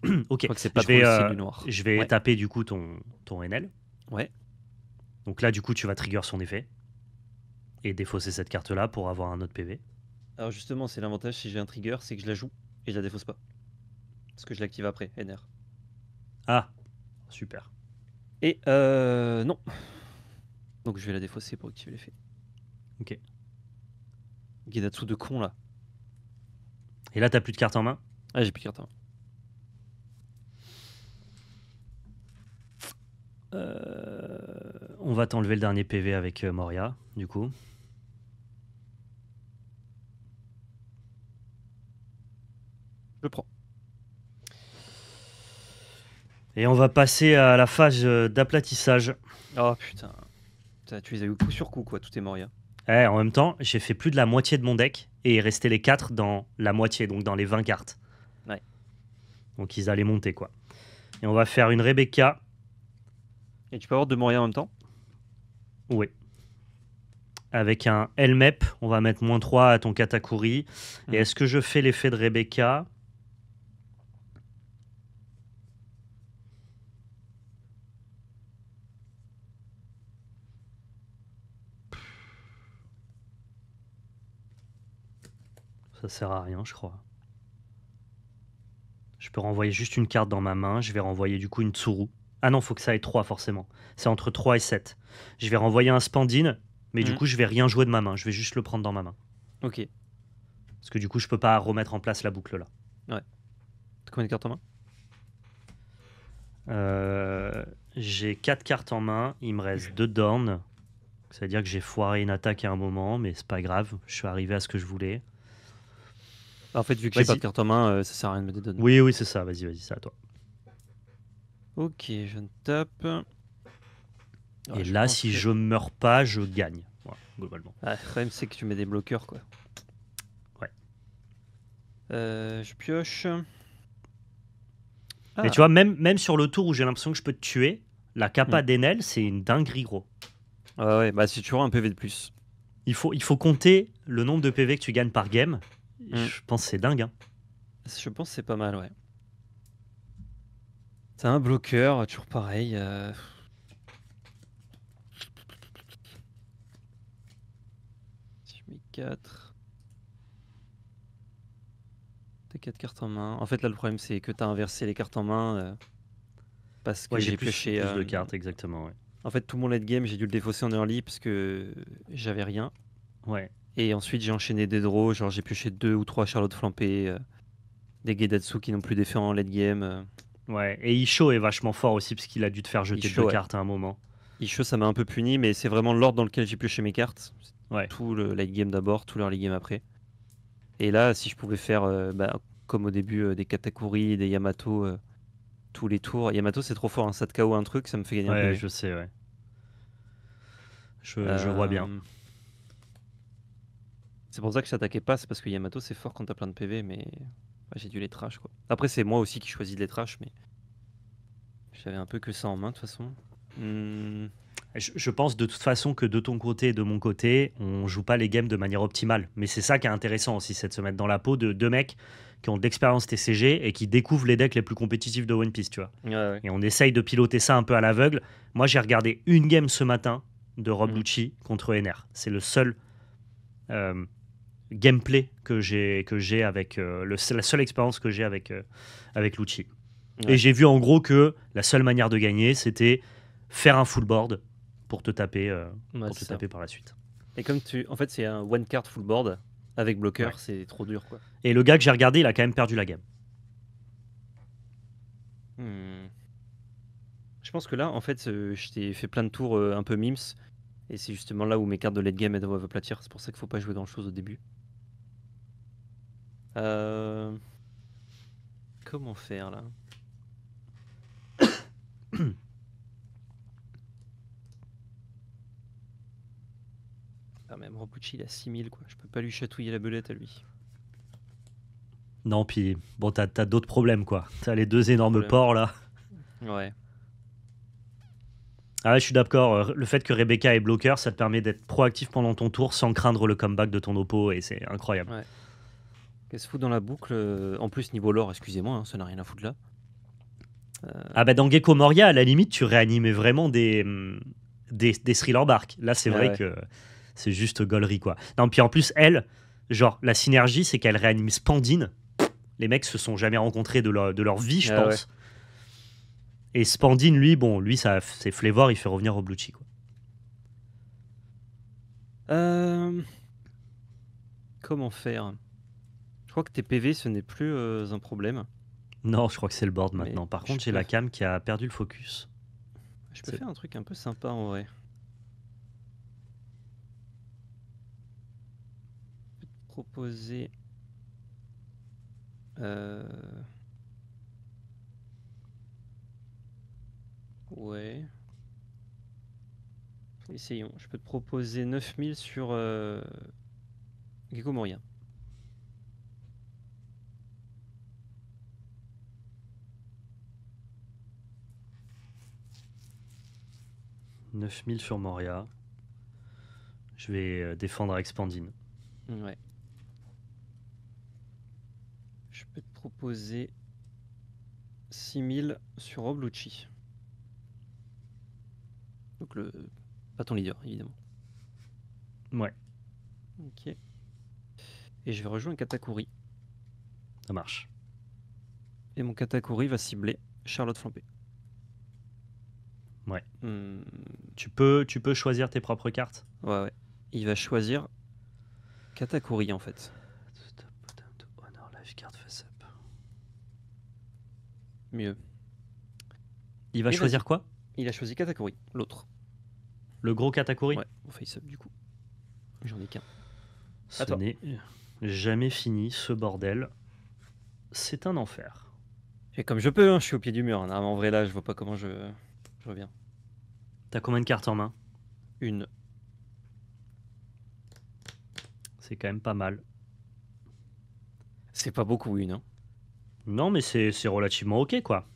Je Ok, crois que c'est pas trop le style du noir. je vais Ouais. taper du coup ton NL. Ouais. Donc là, du coup, tu vas trigger son effet et défausser cette carte-là pour avoir un autre PV. Alors justement, c'est l'avantage si j'ai un trigger, c'est que je la joue et je la défausse pas. Parce que je l'active après, NR. Ah, super. Et non. Donc je vais la défausser pour activer l'effet. Ok. Gedatsu de con là. Et là, t'as plus de cartes en main. Ah, j'ai plus de carte en main. On va t'enlever le dernier PV avec Moria, du coup. Je le prends. Et on va passer à la phase d'aplatissage. Oh putain. Tu les as eu coup sur coup quoi, tout est Moria. En même temps, j'ai fait plus de la moitié de mon deck et il restait les 4 dans la moitié, donc dans les 20 cartes. Ouais. Donc ils allaient monter, quoi. Et on va faire une Rebecca. Et tu peux avoir 2 Moria en même temps. Oui. Avec un LMEP, on va mettre -3 à ton Katakuri. Et est-ce que je fais l'effet de Rebecca? Ça sert à rien, je crois. Je peux renvoyer juste une carte dans ma main. Je vais renvoyer du coup une Tsuru. Ah non, faut que ça ait 3 forcément. C'est entre 3 et 7. Je vais renvoyer un Spandine, mais du Hmm. coup, je vais rien jouer de ma main. Je vais juste le prendre dans ma main. Ok. Parce que du coup, je peux pas remettre en place la boucle là. T'as combien de cartes en main? J'ai 4 cartes en main. Il me reste 2 Dorn. Ça veut dire que j'ai foiré une attaque à un moment, mais c'est pas grave. Je suis arrivé à ce que je voulais. En fait, vu que j'ai pas de Vas-y. carte en main, ça sert à rien de me dédonner. Oui, oui, c'est ça. Vas-y, vas-y, c'est à toi. Ok, je ne tape. Et Je là, si penserais- je meurs pas, je gagne. Voilà, globalement. Ah, le problème, c'est que tu mets des bloqueurs, quoi. Ouais. Je pioche. Mais tu Ah, vois, même sur le tour où j'ai l'impression que je peux te tuer, la Hmm. capa d'Enel, c'est une dinguerie, gros. Ouais, bah c'est toujours un PV de plus. Il faut compter le nombre de PV que tu gagnes par game. Hmm. Je pense que c'est dingue. Hein. Je pense que c'est pas mal, ouais. C'est un bloqueur, toujours pareil. Si je mets 4. T'as 4 cartes en main. En fait, là, le problème, c'est que t'as inversé les cartes en main parce que Ouais, j'ai j'ai plus, pioché. plus de cartes, exactement. Ouais. En fait, tout mon late game, j'ai dû le défausser en early parce que j'avais rien. Ouais. Et ensuite, j'ai enchaîné des draws. Genre, j'ai pioché 2 ou 3 Charlotte flampées, des Gedatsu qui n'ont plus d'effet en late game. Ouais. Et Isho est vachement fort aussi, parce qu'il a dû te faire jeter Isho, 2 ouais. cartes à un moment. Isho, ça m'a un peu puni, mais c'est vraiment l'ordre dans lequel j'ai pioché mes cartes. Ouais. Tout le late game d'abord, tout l'early game après. Et là, si je pouvais faire, comme au début, des Katakuri, des Yamato, tous les tours. Yamato, c'est trop fort, un 7 KO, un truc, ça me fait gagner un Ouais, PV. je sais, ouais. Je vois bien. Euh, C'est pour ça que je t'attaquais pas, c'est parce que Yamato, c'est fort quand t'as plein de PV, mais ouais, j'ai dû les trash, quoi. Après, c'est moi aussi qui choisis de les trash, mais j'avais un peu que ça en main, de toute façon. Hmm, Je pense de toute façon que de ton côté et de mon côté, on joue pas les games de manière optimale. Mais c'est ça qui est intéressant aussi, c'est de se mettre dans la peau de deux mecs qui ont de l'expérience TCG et qui découvrent les decks les plus compétitifs de One Piece, tu vois. ouais. Et on essaye de piloter ça un peu à l'aveugle. Moi, j'ai regardé une game ce matin de Rob Hmm, Lucci contre Ener. C'est le seul euh, gameplay que j'ai avec c'est la seule expérience que j'ai avec Lucci. Et ouais. j'ai vu en gros que la seule manière de gagner, c'était faire un full board pour te taper, Ouais, c'est ça. par la suite. Et comme tu. En fait, c'est un one card full board avec Ouais. bloqueur, c'est trop dur, quoi. Et le gars que j'ai regardé, il a quand même perdu la game. Hmm. Je pense que là, en fait, je t'ai fait plein de tours un peu mims, et c'est justement là où mes cartes de late game elles doivent aplatir. C'est pour ça qu'il faut pas jouer grand chose au début. Euh, Comment faire là? Ah, même Robucci, il a 6000 quoi. Je peux pas lui chatouiller la belette à lui. Non, puis bon, t'as d'autres problèmes quoi. T'as les deux D'autres énormes problèmes. porcs là. Ouais. Ah ouais, je suis d'accord. Le fait que Rebecca est bloqueur, ça te permet d'être proactif pendant ton tour sans craindre le comeback de ton oppo et c'est incroyable. Ouais. Qu'est-ce se fout dans la boucle en plus, niveau lore, excusez-moi, hein, ça n'a rien à foutre là. Ah bah dans Gecko Moria, à la limite, tu réanimais vraiment des thriller bark. Là, c'est Ah vrai ouais. que c'est juste gaulerie quoi. Non, puis en plus, elle, genre, la synergie, c'est qu'elle réanime Spandine. Les mecs se sont jamais rencontrés de leur vie, je Ah ouais. pense. Et Spandine, lui, bon, lui, ça, c'est Flavor, il fait revenir Oblucci, quoi. Euh, Comment faire? Je crois que tes PV, ce n'est plus un problème. Non, je crois que c'est le board Mais maintenant. Par contre, j'ai la cam qui a perdu le focus. je peux C'est- faire un truc un peu sympa en vrai. Proposer. euh, Ouais. Essayons. Je peux te proposer 9000 sur Gecko Moria. 9000 sur Moria. Je vais défendre avec Spandine. Ouais. Je peux te proposer 6000 sur Oblucci. Donc pas ton leader, évidemment. Ouais, Ok. Et je vais rejoindre Katakuri. ça marche. Et mon Katakuri va cibler Charlotte Flampé. Ouais. Hmm, Tu peux choisir tes propres cartes. ouais. Il va choisir Katakuri en fait. Honor life card face up. Mieux. Il va Et choisir vas-y. quoi? Il a choisi Katakuri, l'autre. Le gros Katakuri? Ouais, au face-up du coup. J'en ai qu'un. Ce À toi. n'est jamais fini, ce bordel. C'est un enfer. Et comme je peux, hein, je suis au pied du mur. Hein. En vrai là, je vois pas comment je reviens. T'as combien de cartes en main? Une. C'est quand même pas mal. C'est pas beaucoup une. Hein. Non, mais c'est relativement ok, quoi.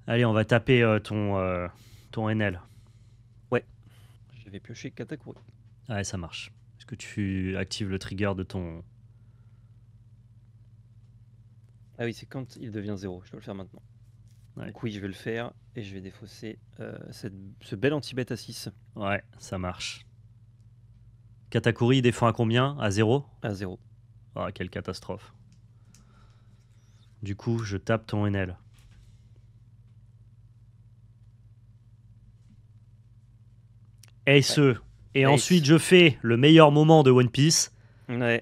Allez, on va taper ton NL. Je vais piocher Katakuri. Ouais, ça marche. Est-ce que tu actives le trigger de ton... Ah oui, c'est quand il devient 0. Je dois le faire maintenant. Ouais. Donc oui, je vais le faire et je vais défausser ce bel anti-bet à 6 Ouais, ça marche. Katakuri, il défend à combien? À 0? à 0. Ah, quelle catastrophe. Du coup, je tape ton NL. Ace. Ouais. Et Ace. ensuite, je fais le meilleur moment de One Piece. Ouais.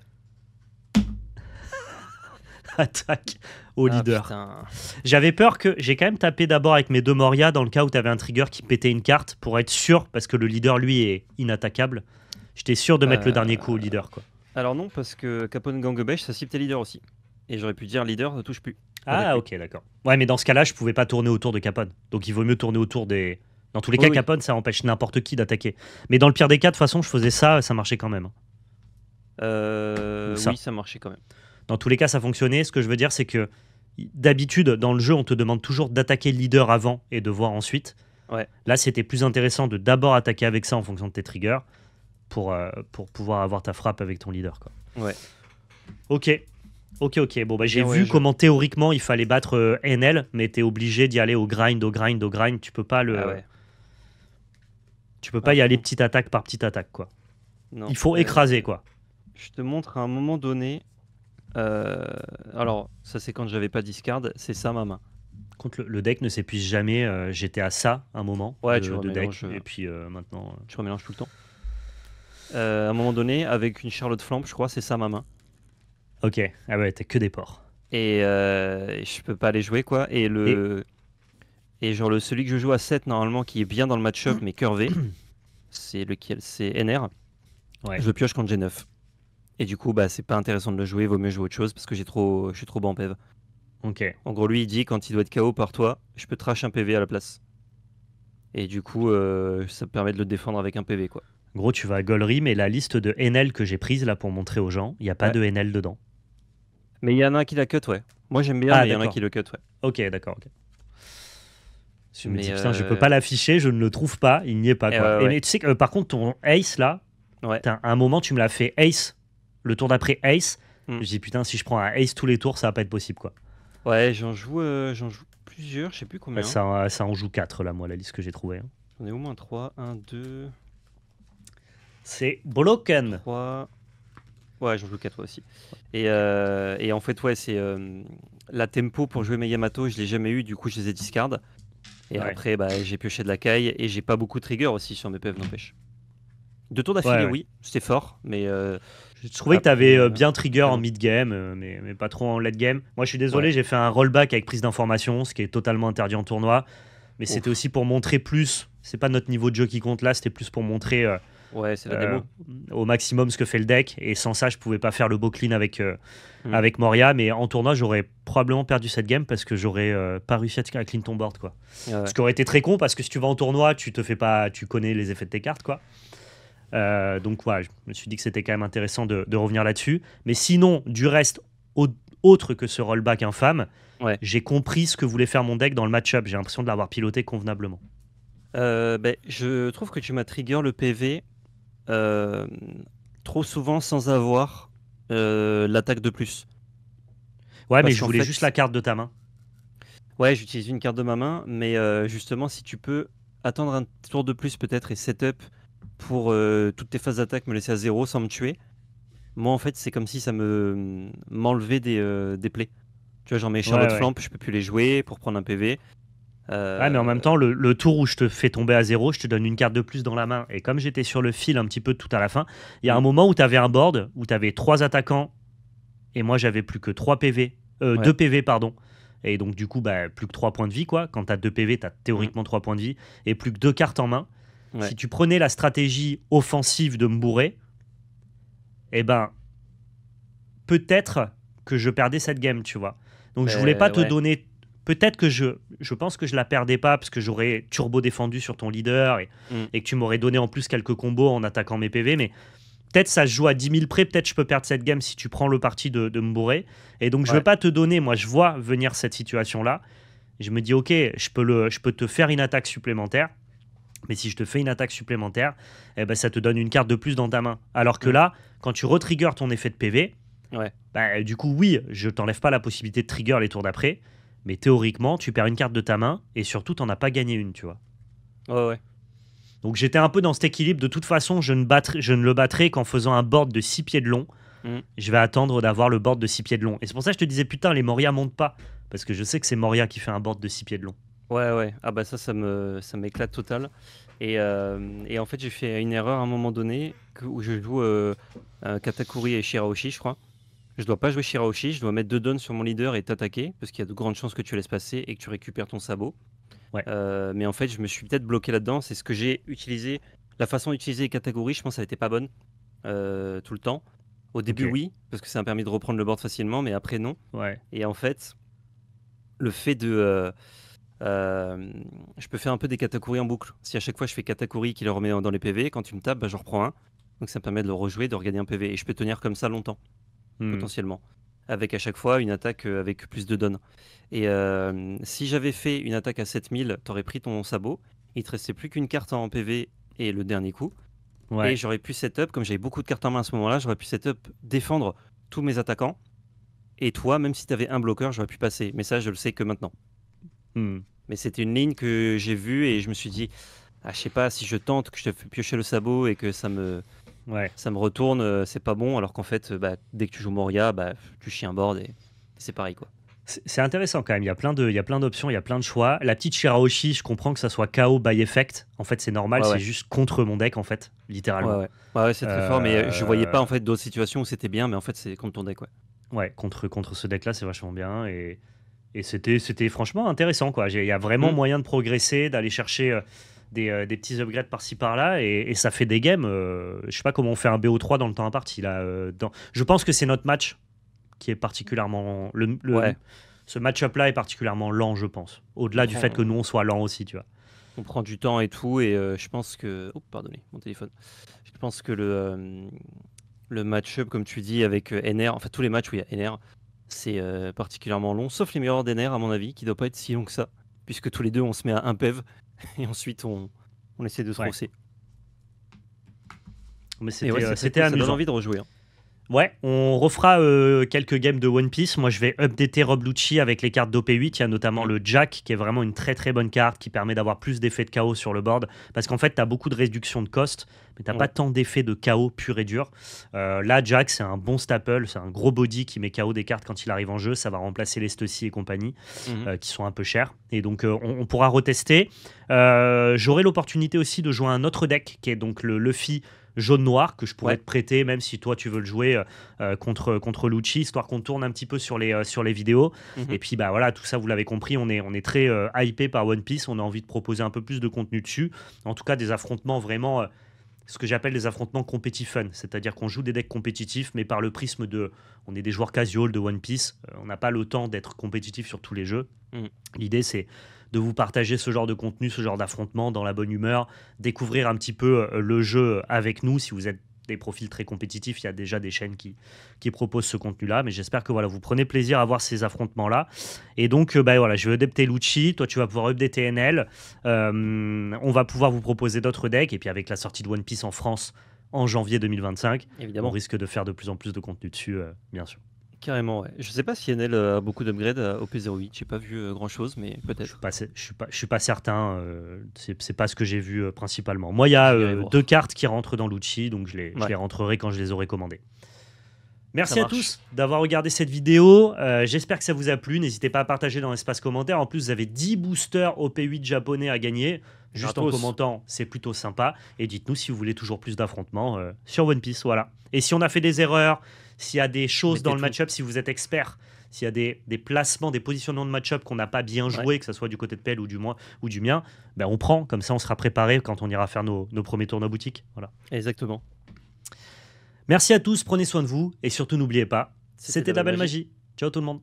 Attaque au leader. Putain. J'avais peur que... J'ai quand même tapé d'abord avec mes deux Moria dans le cas où tu avais un trigger qui pétait une carte pour être sûr, parce que le leader, lui, est inattaquable. J'étais sûr de mettre le dernier coup au leader, quoi. Alors non, parce que Capone Gangebesh, ça cible tes leaders aussi. Et j'aurais pu dire leader ne touche plus. Ah, ok, d'accord. Ouais, mais dans ce cas-là, je pouvais pas tourner autour de Capone. Donc il vaut mieux tourner autour des... Dans tous les cas, Oui. Capone, ça empêche n'importe qui d'attaquer. Mais dans le pire des cas, de toute façon, je faisais ça, ça marchait quand même. Ça. Oui, ça marchait quand même. Dans tous les cas, ça fonctionnait. Ce que je veux dire, c'est que d'habitude, dans le jeu, on te demande toujours d'attaquer le leader avant et de voir ensuite. Ouais. Là, c'était plus intéressant de d'abord attaquer avec ça en fonction de tes triggers pour pouvoir avoir ta frappe avec ton leader, quoi. Ouais. Ok. Bon, bah, j'ai Bien, vu ouais, comment théoriquement il fallait battre NL, mais t'es obligé d'y aller au grind. Tu peux pas le. Ah ouais. Tu peux pas y aller petite attaque par petite attaque, quoi. Non. Il faut écraser, quoi. Je te montre à un moment donné. Alors, ça c'est quand j'avais pas discard, c'est ça ma main. Contre le deck ne s'épuise jamais. J'étais à ça un moment Ouais, de tu deck, remélanges, et puis maintenant. Je remélange tout le temps. À un moment donné, avec une Charlotte Flamp, je crois, c'est ça ma main. Ok. Ah ouais, t'as que des ports. Et je peux pas les jouer, quoi. Et genre celui que je joue à 7 normalement, qui est bien dans le match-up, mais curvé, c'est lequel? C'est NR. Ouais. Je le pioche quand j'ai 9. Et du coup, bah, c'est pas intéressant de le jouer, vaut mieux jouer autre chose parce que je suis trop bas en PV. Ok. En gros, lui, il dit quand il doit être KO par toi, je peux trash un PV à la place. Et du coup, ça me permet de le défendre avec un PV, quoi. Gros, tu vas à Golry, mais la liste de NL que j'ai prise là pour montrer aux gens, il n'y a pas Ouais. de NL dedans. Mais il y en a un qui la cut, ouais. Moi, j'aime bien, Ah, mais il y en a d'accord. qui le cut, ouais. Ok, d'accord. Je me Mais, dis, putain, je peux pas l'afficher, je ne le trouve pas, il n'y est pas, quoi. ouais. Mais tu sais que par contre, ton Ace là, Ouais. à un moment, tu me l'as fait Ace, le tour d'après Ace. Hmm. Je dis, putain, si je prends un Ace tous les tours, ça va pas être possible, quoi. Ouais, j'en joue plusieurs, je sais plus combien. Ouais, ça en joue 4 là, moi, la liste que j'ai trouvée. Hein. J'en ai au moins 3. 1, 2, C'est broken. 3. Ouais, j'en joue 4 aussi. Et en fait, ouais, c'est la tempo pour jouer mes Yamato, je l'ai jamais eu, du coup, je les ai discard. Et Ouais. après, bah, j'ai pioché de la caille et j'ai pas beaucoup de trigger aussi sur mes PF, n'empêche. 2 tours d'affilée, Ouais. oui, c'était fort, mais Je trouvais que tu après, avais bien trigger en bon. mid-game, mais pas trop en late-game. Moi, je suis désolé, j'ai fait un rollback avec prise d'information, ce qui est totalement interdit en tournoi. Mais c'était aussi pour montrer plus. C'est pas notre niveau de jeu qui compte là, c'était plus pour montrer ouais, c'est la démo. au maximum ce que fait le deck. Et sans ça, je pouvais pas faire le beau clean avec Moria. Mais en tournoi, j'aurais probablement perdu cette game parce que j'aurais pas réussi à clean ton board, quoi. Ouais. Ce qui aurait été très con parce que si tu vas en tournoi, tu connais les effets de tes cartes, quoi. Donc ouais, je me suis dit que c'était quand même intéressant de revenir là-dessus. Mais sinon, du reste, autre que ce rollback infâme, j'ai compris ce que voulait faire mon deck dans le match-up. J'ai l'impression de l'avoir piloté convenablement. Je trouve que tu m'as trigger le PV trop souvent sans avoir l'attaque de plus. Ouais, Parce mais je qu'en voulais fait, juste la carte de ta main. Ouais, j'utilise une carte de ma main, mais justement, si tu peux attendre un tour de plus peut-être et setup pour toutes tes phases d'attaque me laisser à 0 sans me tuer, moi en fait c'est comme si ça m'enlevait des plays. Tu vois, genre mes Charlotte Flamp, je peux plus les jouer pour prendre un PV. Ouais, mais en même temps, le tour où je te fais tomber à 0, je te donne une carte de plus dans la main. Et comme j'étais sur le fil un petit peu tout à la fin, il y a un moment où tu avais un board où tu avais 3 attaquants et moi j'avais plus que 3 PV, 2 PV, pardon. Et donc du coup, bah, plus que 3 points de vie, quoi. Quand tu as 2 PV, tu as théoriquement 3 points de vie et plus que 2 cartes en main. Ouais. Si tu prenais la stratégie offensive de me bourrer, eh ben, peut-être que je perdais cette game, tu vois. Donc je voulais pas te donner. Peut-être que je pense que je la perdais pas parce que j'aurais turbo défendu sur ton leader et que tu m'aurais donné en plus quelques combos en attaquant mes PV, mais peut-être ça se joue à 10 000 près, peut-être je peux perdre cette game si tu prends le parti de me bourrer. Et donc je veux pas te donner, moi je vois venir cette situation-là. Je me dis ok, je peux te faire une attaque supplémentaire, mais si je te fais une attaque supplémentaire, eh ben, ça te donne une carte de plus dans ta main. Alors que là, quand tu retriggers ton effet de PV, bah, du coup oui, je t'enlève pas la possibilité de trigger les tours d'après, mais théoriquement, tu perds une carte de ta main et surtout, t'en as pas gagné une, tu vois. Ouais. Donc j'étais un peu dans cet équilibre. De toute façon, je ne le battrai qu'en faisant un board de 6 pieds de long. Je vais attendre d'avoir le board de 6 pieds de long. Et c'est pour ça que je te disais, putain, les Moria montent pas. Parce que je sais que c'est Moria qui fait un board de 6 pieds de long. Ouais. Ah bah ça m'éclate total. Et en fait, j'ai fait une erreur à un moment donné où je joue Katakuri et Shirahoshi, je crois. Je dois pas jouer Shirahoshi, je dois mettre 2 dons sur mon leader et t'attaquer, parce qu'il y a de grandes chances que tu laisses passer et que tu récupères ton sabot. Mais en fait, je me suis peut-être bloqué là-dedans. C'est ce que j'ai utilisé. La façon d'utiliser les Katakuri, je pense qu'elle n'était pas bonne tout le temps. Au début, oui, parce que ça m'a permis de reprendre le board facilement, mais après, non. Et en fait, le fait de... je peux faire un peu des Katakuri en boucle. Si à chaque fois je fais Katakuri qui le remet dans les PV, quand tu me tapes, bah, je reprends un. Donc ça me permet de le rejouer, de regagner un PV. Et je peux tenir comme ça longtemps. Potentiellement, avec à chaque fois une attaque avec plus de donnes. Et si j'avais fait une attaque à 7000, t'aurais pris ton sabot, il te restait plus qu'une carte en PV et le dernier coup. Et j'aurais pu setup, comme j'avais beaucoup de cartes en main à ce moment-là, j'aurais pu setup défendre tous mes attaquants. Et toi, même si t'avais un bloqueur, j'aurais pu passer. Mais ça, je le sais que maintenant. Mais c'était une ligne que j'ai vue et je me suis dit, je sais pas, si je tente, que je te fais piocher le sabot et que ça me retourne, c'est pas bon, alors qu'en fait, dès que tu joues Moria, tu chies un board et c'est pareil, quoi. C'est intéressant quand même, il y a plein d'options, il y a plein de choix. La petite Shirahoshi, je comprends que ça soit KO by effect. En fait, c'est normal, c'est juste contre mon deck, en fait, littéralement. Ouais, c'est très fort, mais je voyais pas en fait d'autres situations où c'était bien, mais en fait, c'est contre ton deck, Ouais, contre ce deck-là, c'est vachement bien. Et c'était franchement intéressant, quoi. Il y a vraiment moyen de progresser, d'aller chercher des petits upgrades par-ci par-là, et ça fait des games. Je sais pas comment on fait un BO3 dans le temps imparti. Là, je pense que c'est notre match qui est particulièrement. Ce match-up-là est particulièrement lent, je pense. Au-delà du fait que nous, on soit lent aussi, tu vois. On prend du temps et tout, et je pense que. Oh, pardonnez, mon téléphone. Je pense que le match-up, comme tu dis, avec NR, enfin tous les matchs où il y a NR, c'est particulièrement long, sauf les meilleurs d'NR, à mon avis, qui ne doit pas être si long que ça, puisque tous les deux, on se met à un PEV, et ensuite, on essaie de se rosser. Mais c'était amusant. Ça donne envie de rejouer. Ouais, on refera quelques games de One Piece. Moi, je vais updater Rob Lucci avec les cartes d'OP8. Il y a notamment le Jack, qui est vraiment une très très bonne carte, qui permet d'avoir plus d'effets de KO sur le board. Parce qu'en fait, tu as beaucoup de réduction de cost, mais tu n'as pas tant d'effets de KO pur et dur. Là, Jack, c'est un bon staple. C'est un gros body qui met KO des cartes quand il arrive en jeu. Ça va remplacer les Stussy et compagnie, qui sont un peu chers. Et donc, on pourra retester. J'aurai l'opportunité aussi de jouer un autre deck, qui est donc le Luffy jaune-noir, que je pourrais te prêter, même si toi tu veux le jouer contre Lucci, histoire qu'on tourne un petit peu sur les vidéos. Et puis bah voilà, tout ça vous l'avez compris, on est très hypé par One Piece, on a envie de proposer un peu plus de contenu dessus, en tout cas des affrontements vraiment ce que j'appelle des affrontements compétitifs fun, c'est-à-dire qu'on joue des decks compétitifs, mais par le prisme de on est des joueurs casual de One Piece, on n'a pas le temps d'être compétitif sur tous les jeux. L'idée c'est de vous partager ce genre de contenu, ce genre d'affrontement dans la bonne humeur, découvrir un petit peu le jeu avec nous. Si vous êtes des profils très compétitifs, il y a déjà des chaînes qui proposent ce contenu-là, mais j'espère que voilà, vous prenez plaisir à voir ces affrontements-là. Et donc, voilà, je vais updater Lucci, toi tu vas pouvoir updater NL, on va pouvoir vous proposer d'autres decks, et puis avec la sortie de One Piece en France en janvier 2025, évidemment, on risque de faire de plus en plus de contenu dessus, bien sûr. Carrément, ouais. Je sais pas si NL a beaucoup d'upgrades au P08, j'ai pas vu grand chose, mais peut-être. Je suis pas certain, c'est pas ce que j'ai vu principalement. Moi, il y a 2 cartes qui rentrent dans Lucci, donc je les rentrerai quand je les aurai commandées. Merci Ça à marche. tous d'avoir regardé cette vidéo. J'espère que ça vous a plu. N'hésitez pas à partager dans l'espace commentaire. En plus, vous avez 10 boosters OP8 japonais à gagner. Juste en Gratos. commentant, c'est plutôt sympa. Et dites-nous si vous voulez toujours plus d'affrontements sur One Piece. Voilà. Et si on a fait des erreurs, s'il y a des choses Mettez dans le tout. match-up, si vous êtes expert, s'il y a des placements, des positionnements de match-up qu'on n'a pas bien joué, que ce soit du côté de PL ou du mien, ben on prend. Comme ça, on sera préparé quand on ira faire nos premiers tours de boutique. Voilà. Exactement. Merci à tous, prenez soin de vous. Et surtout, n'oubliez pas, c'était de la belle magie. Ciao tout le monde.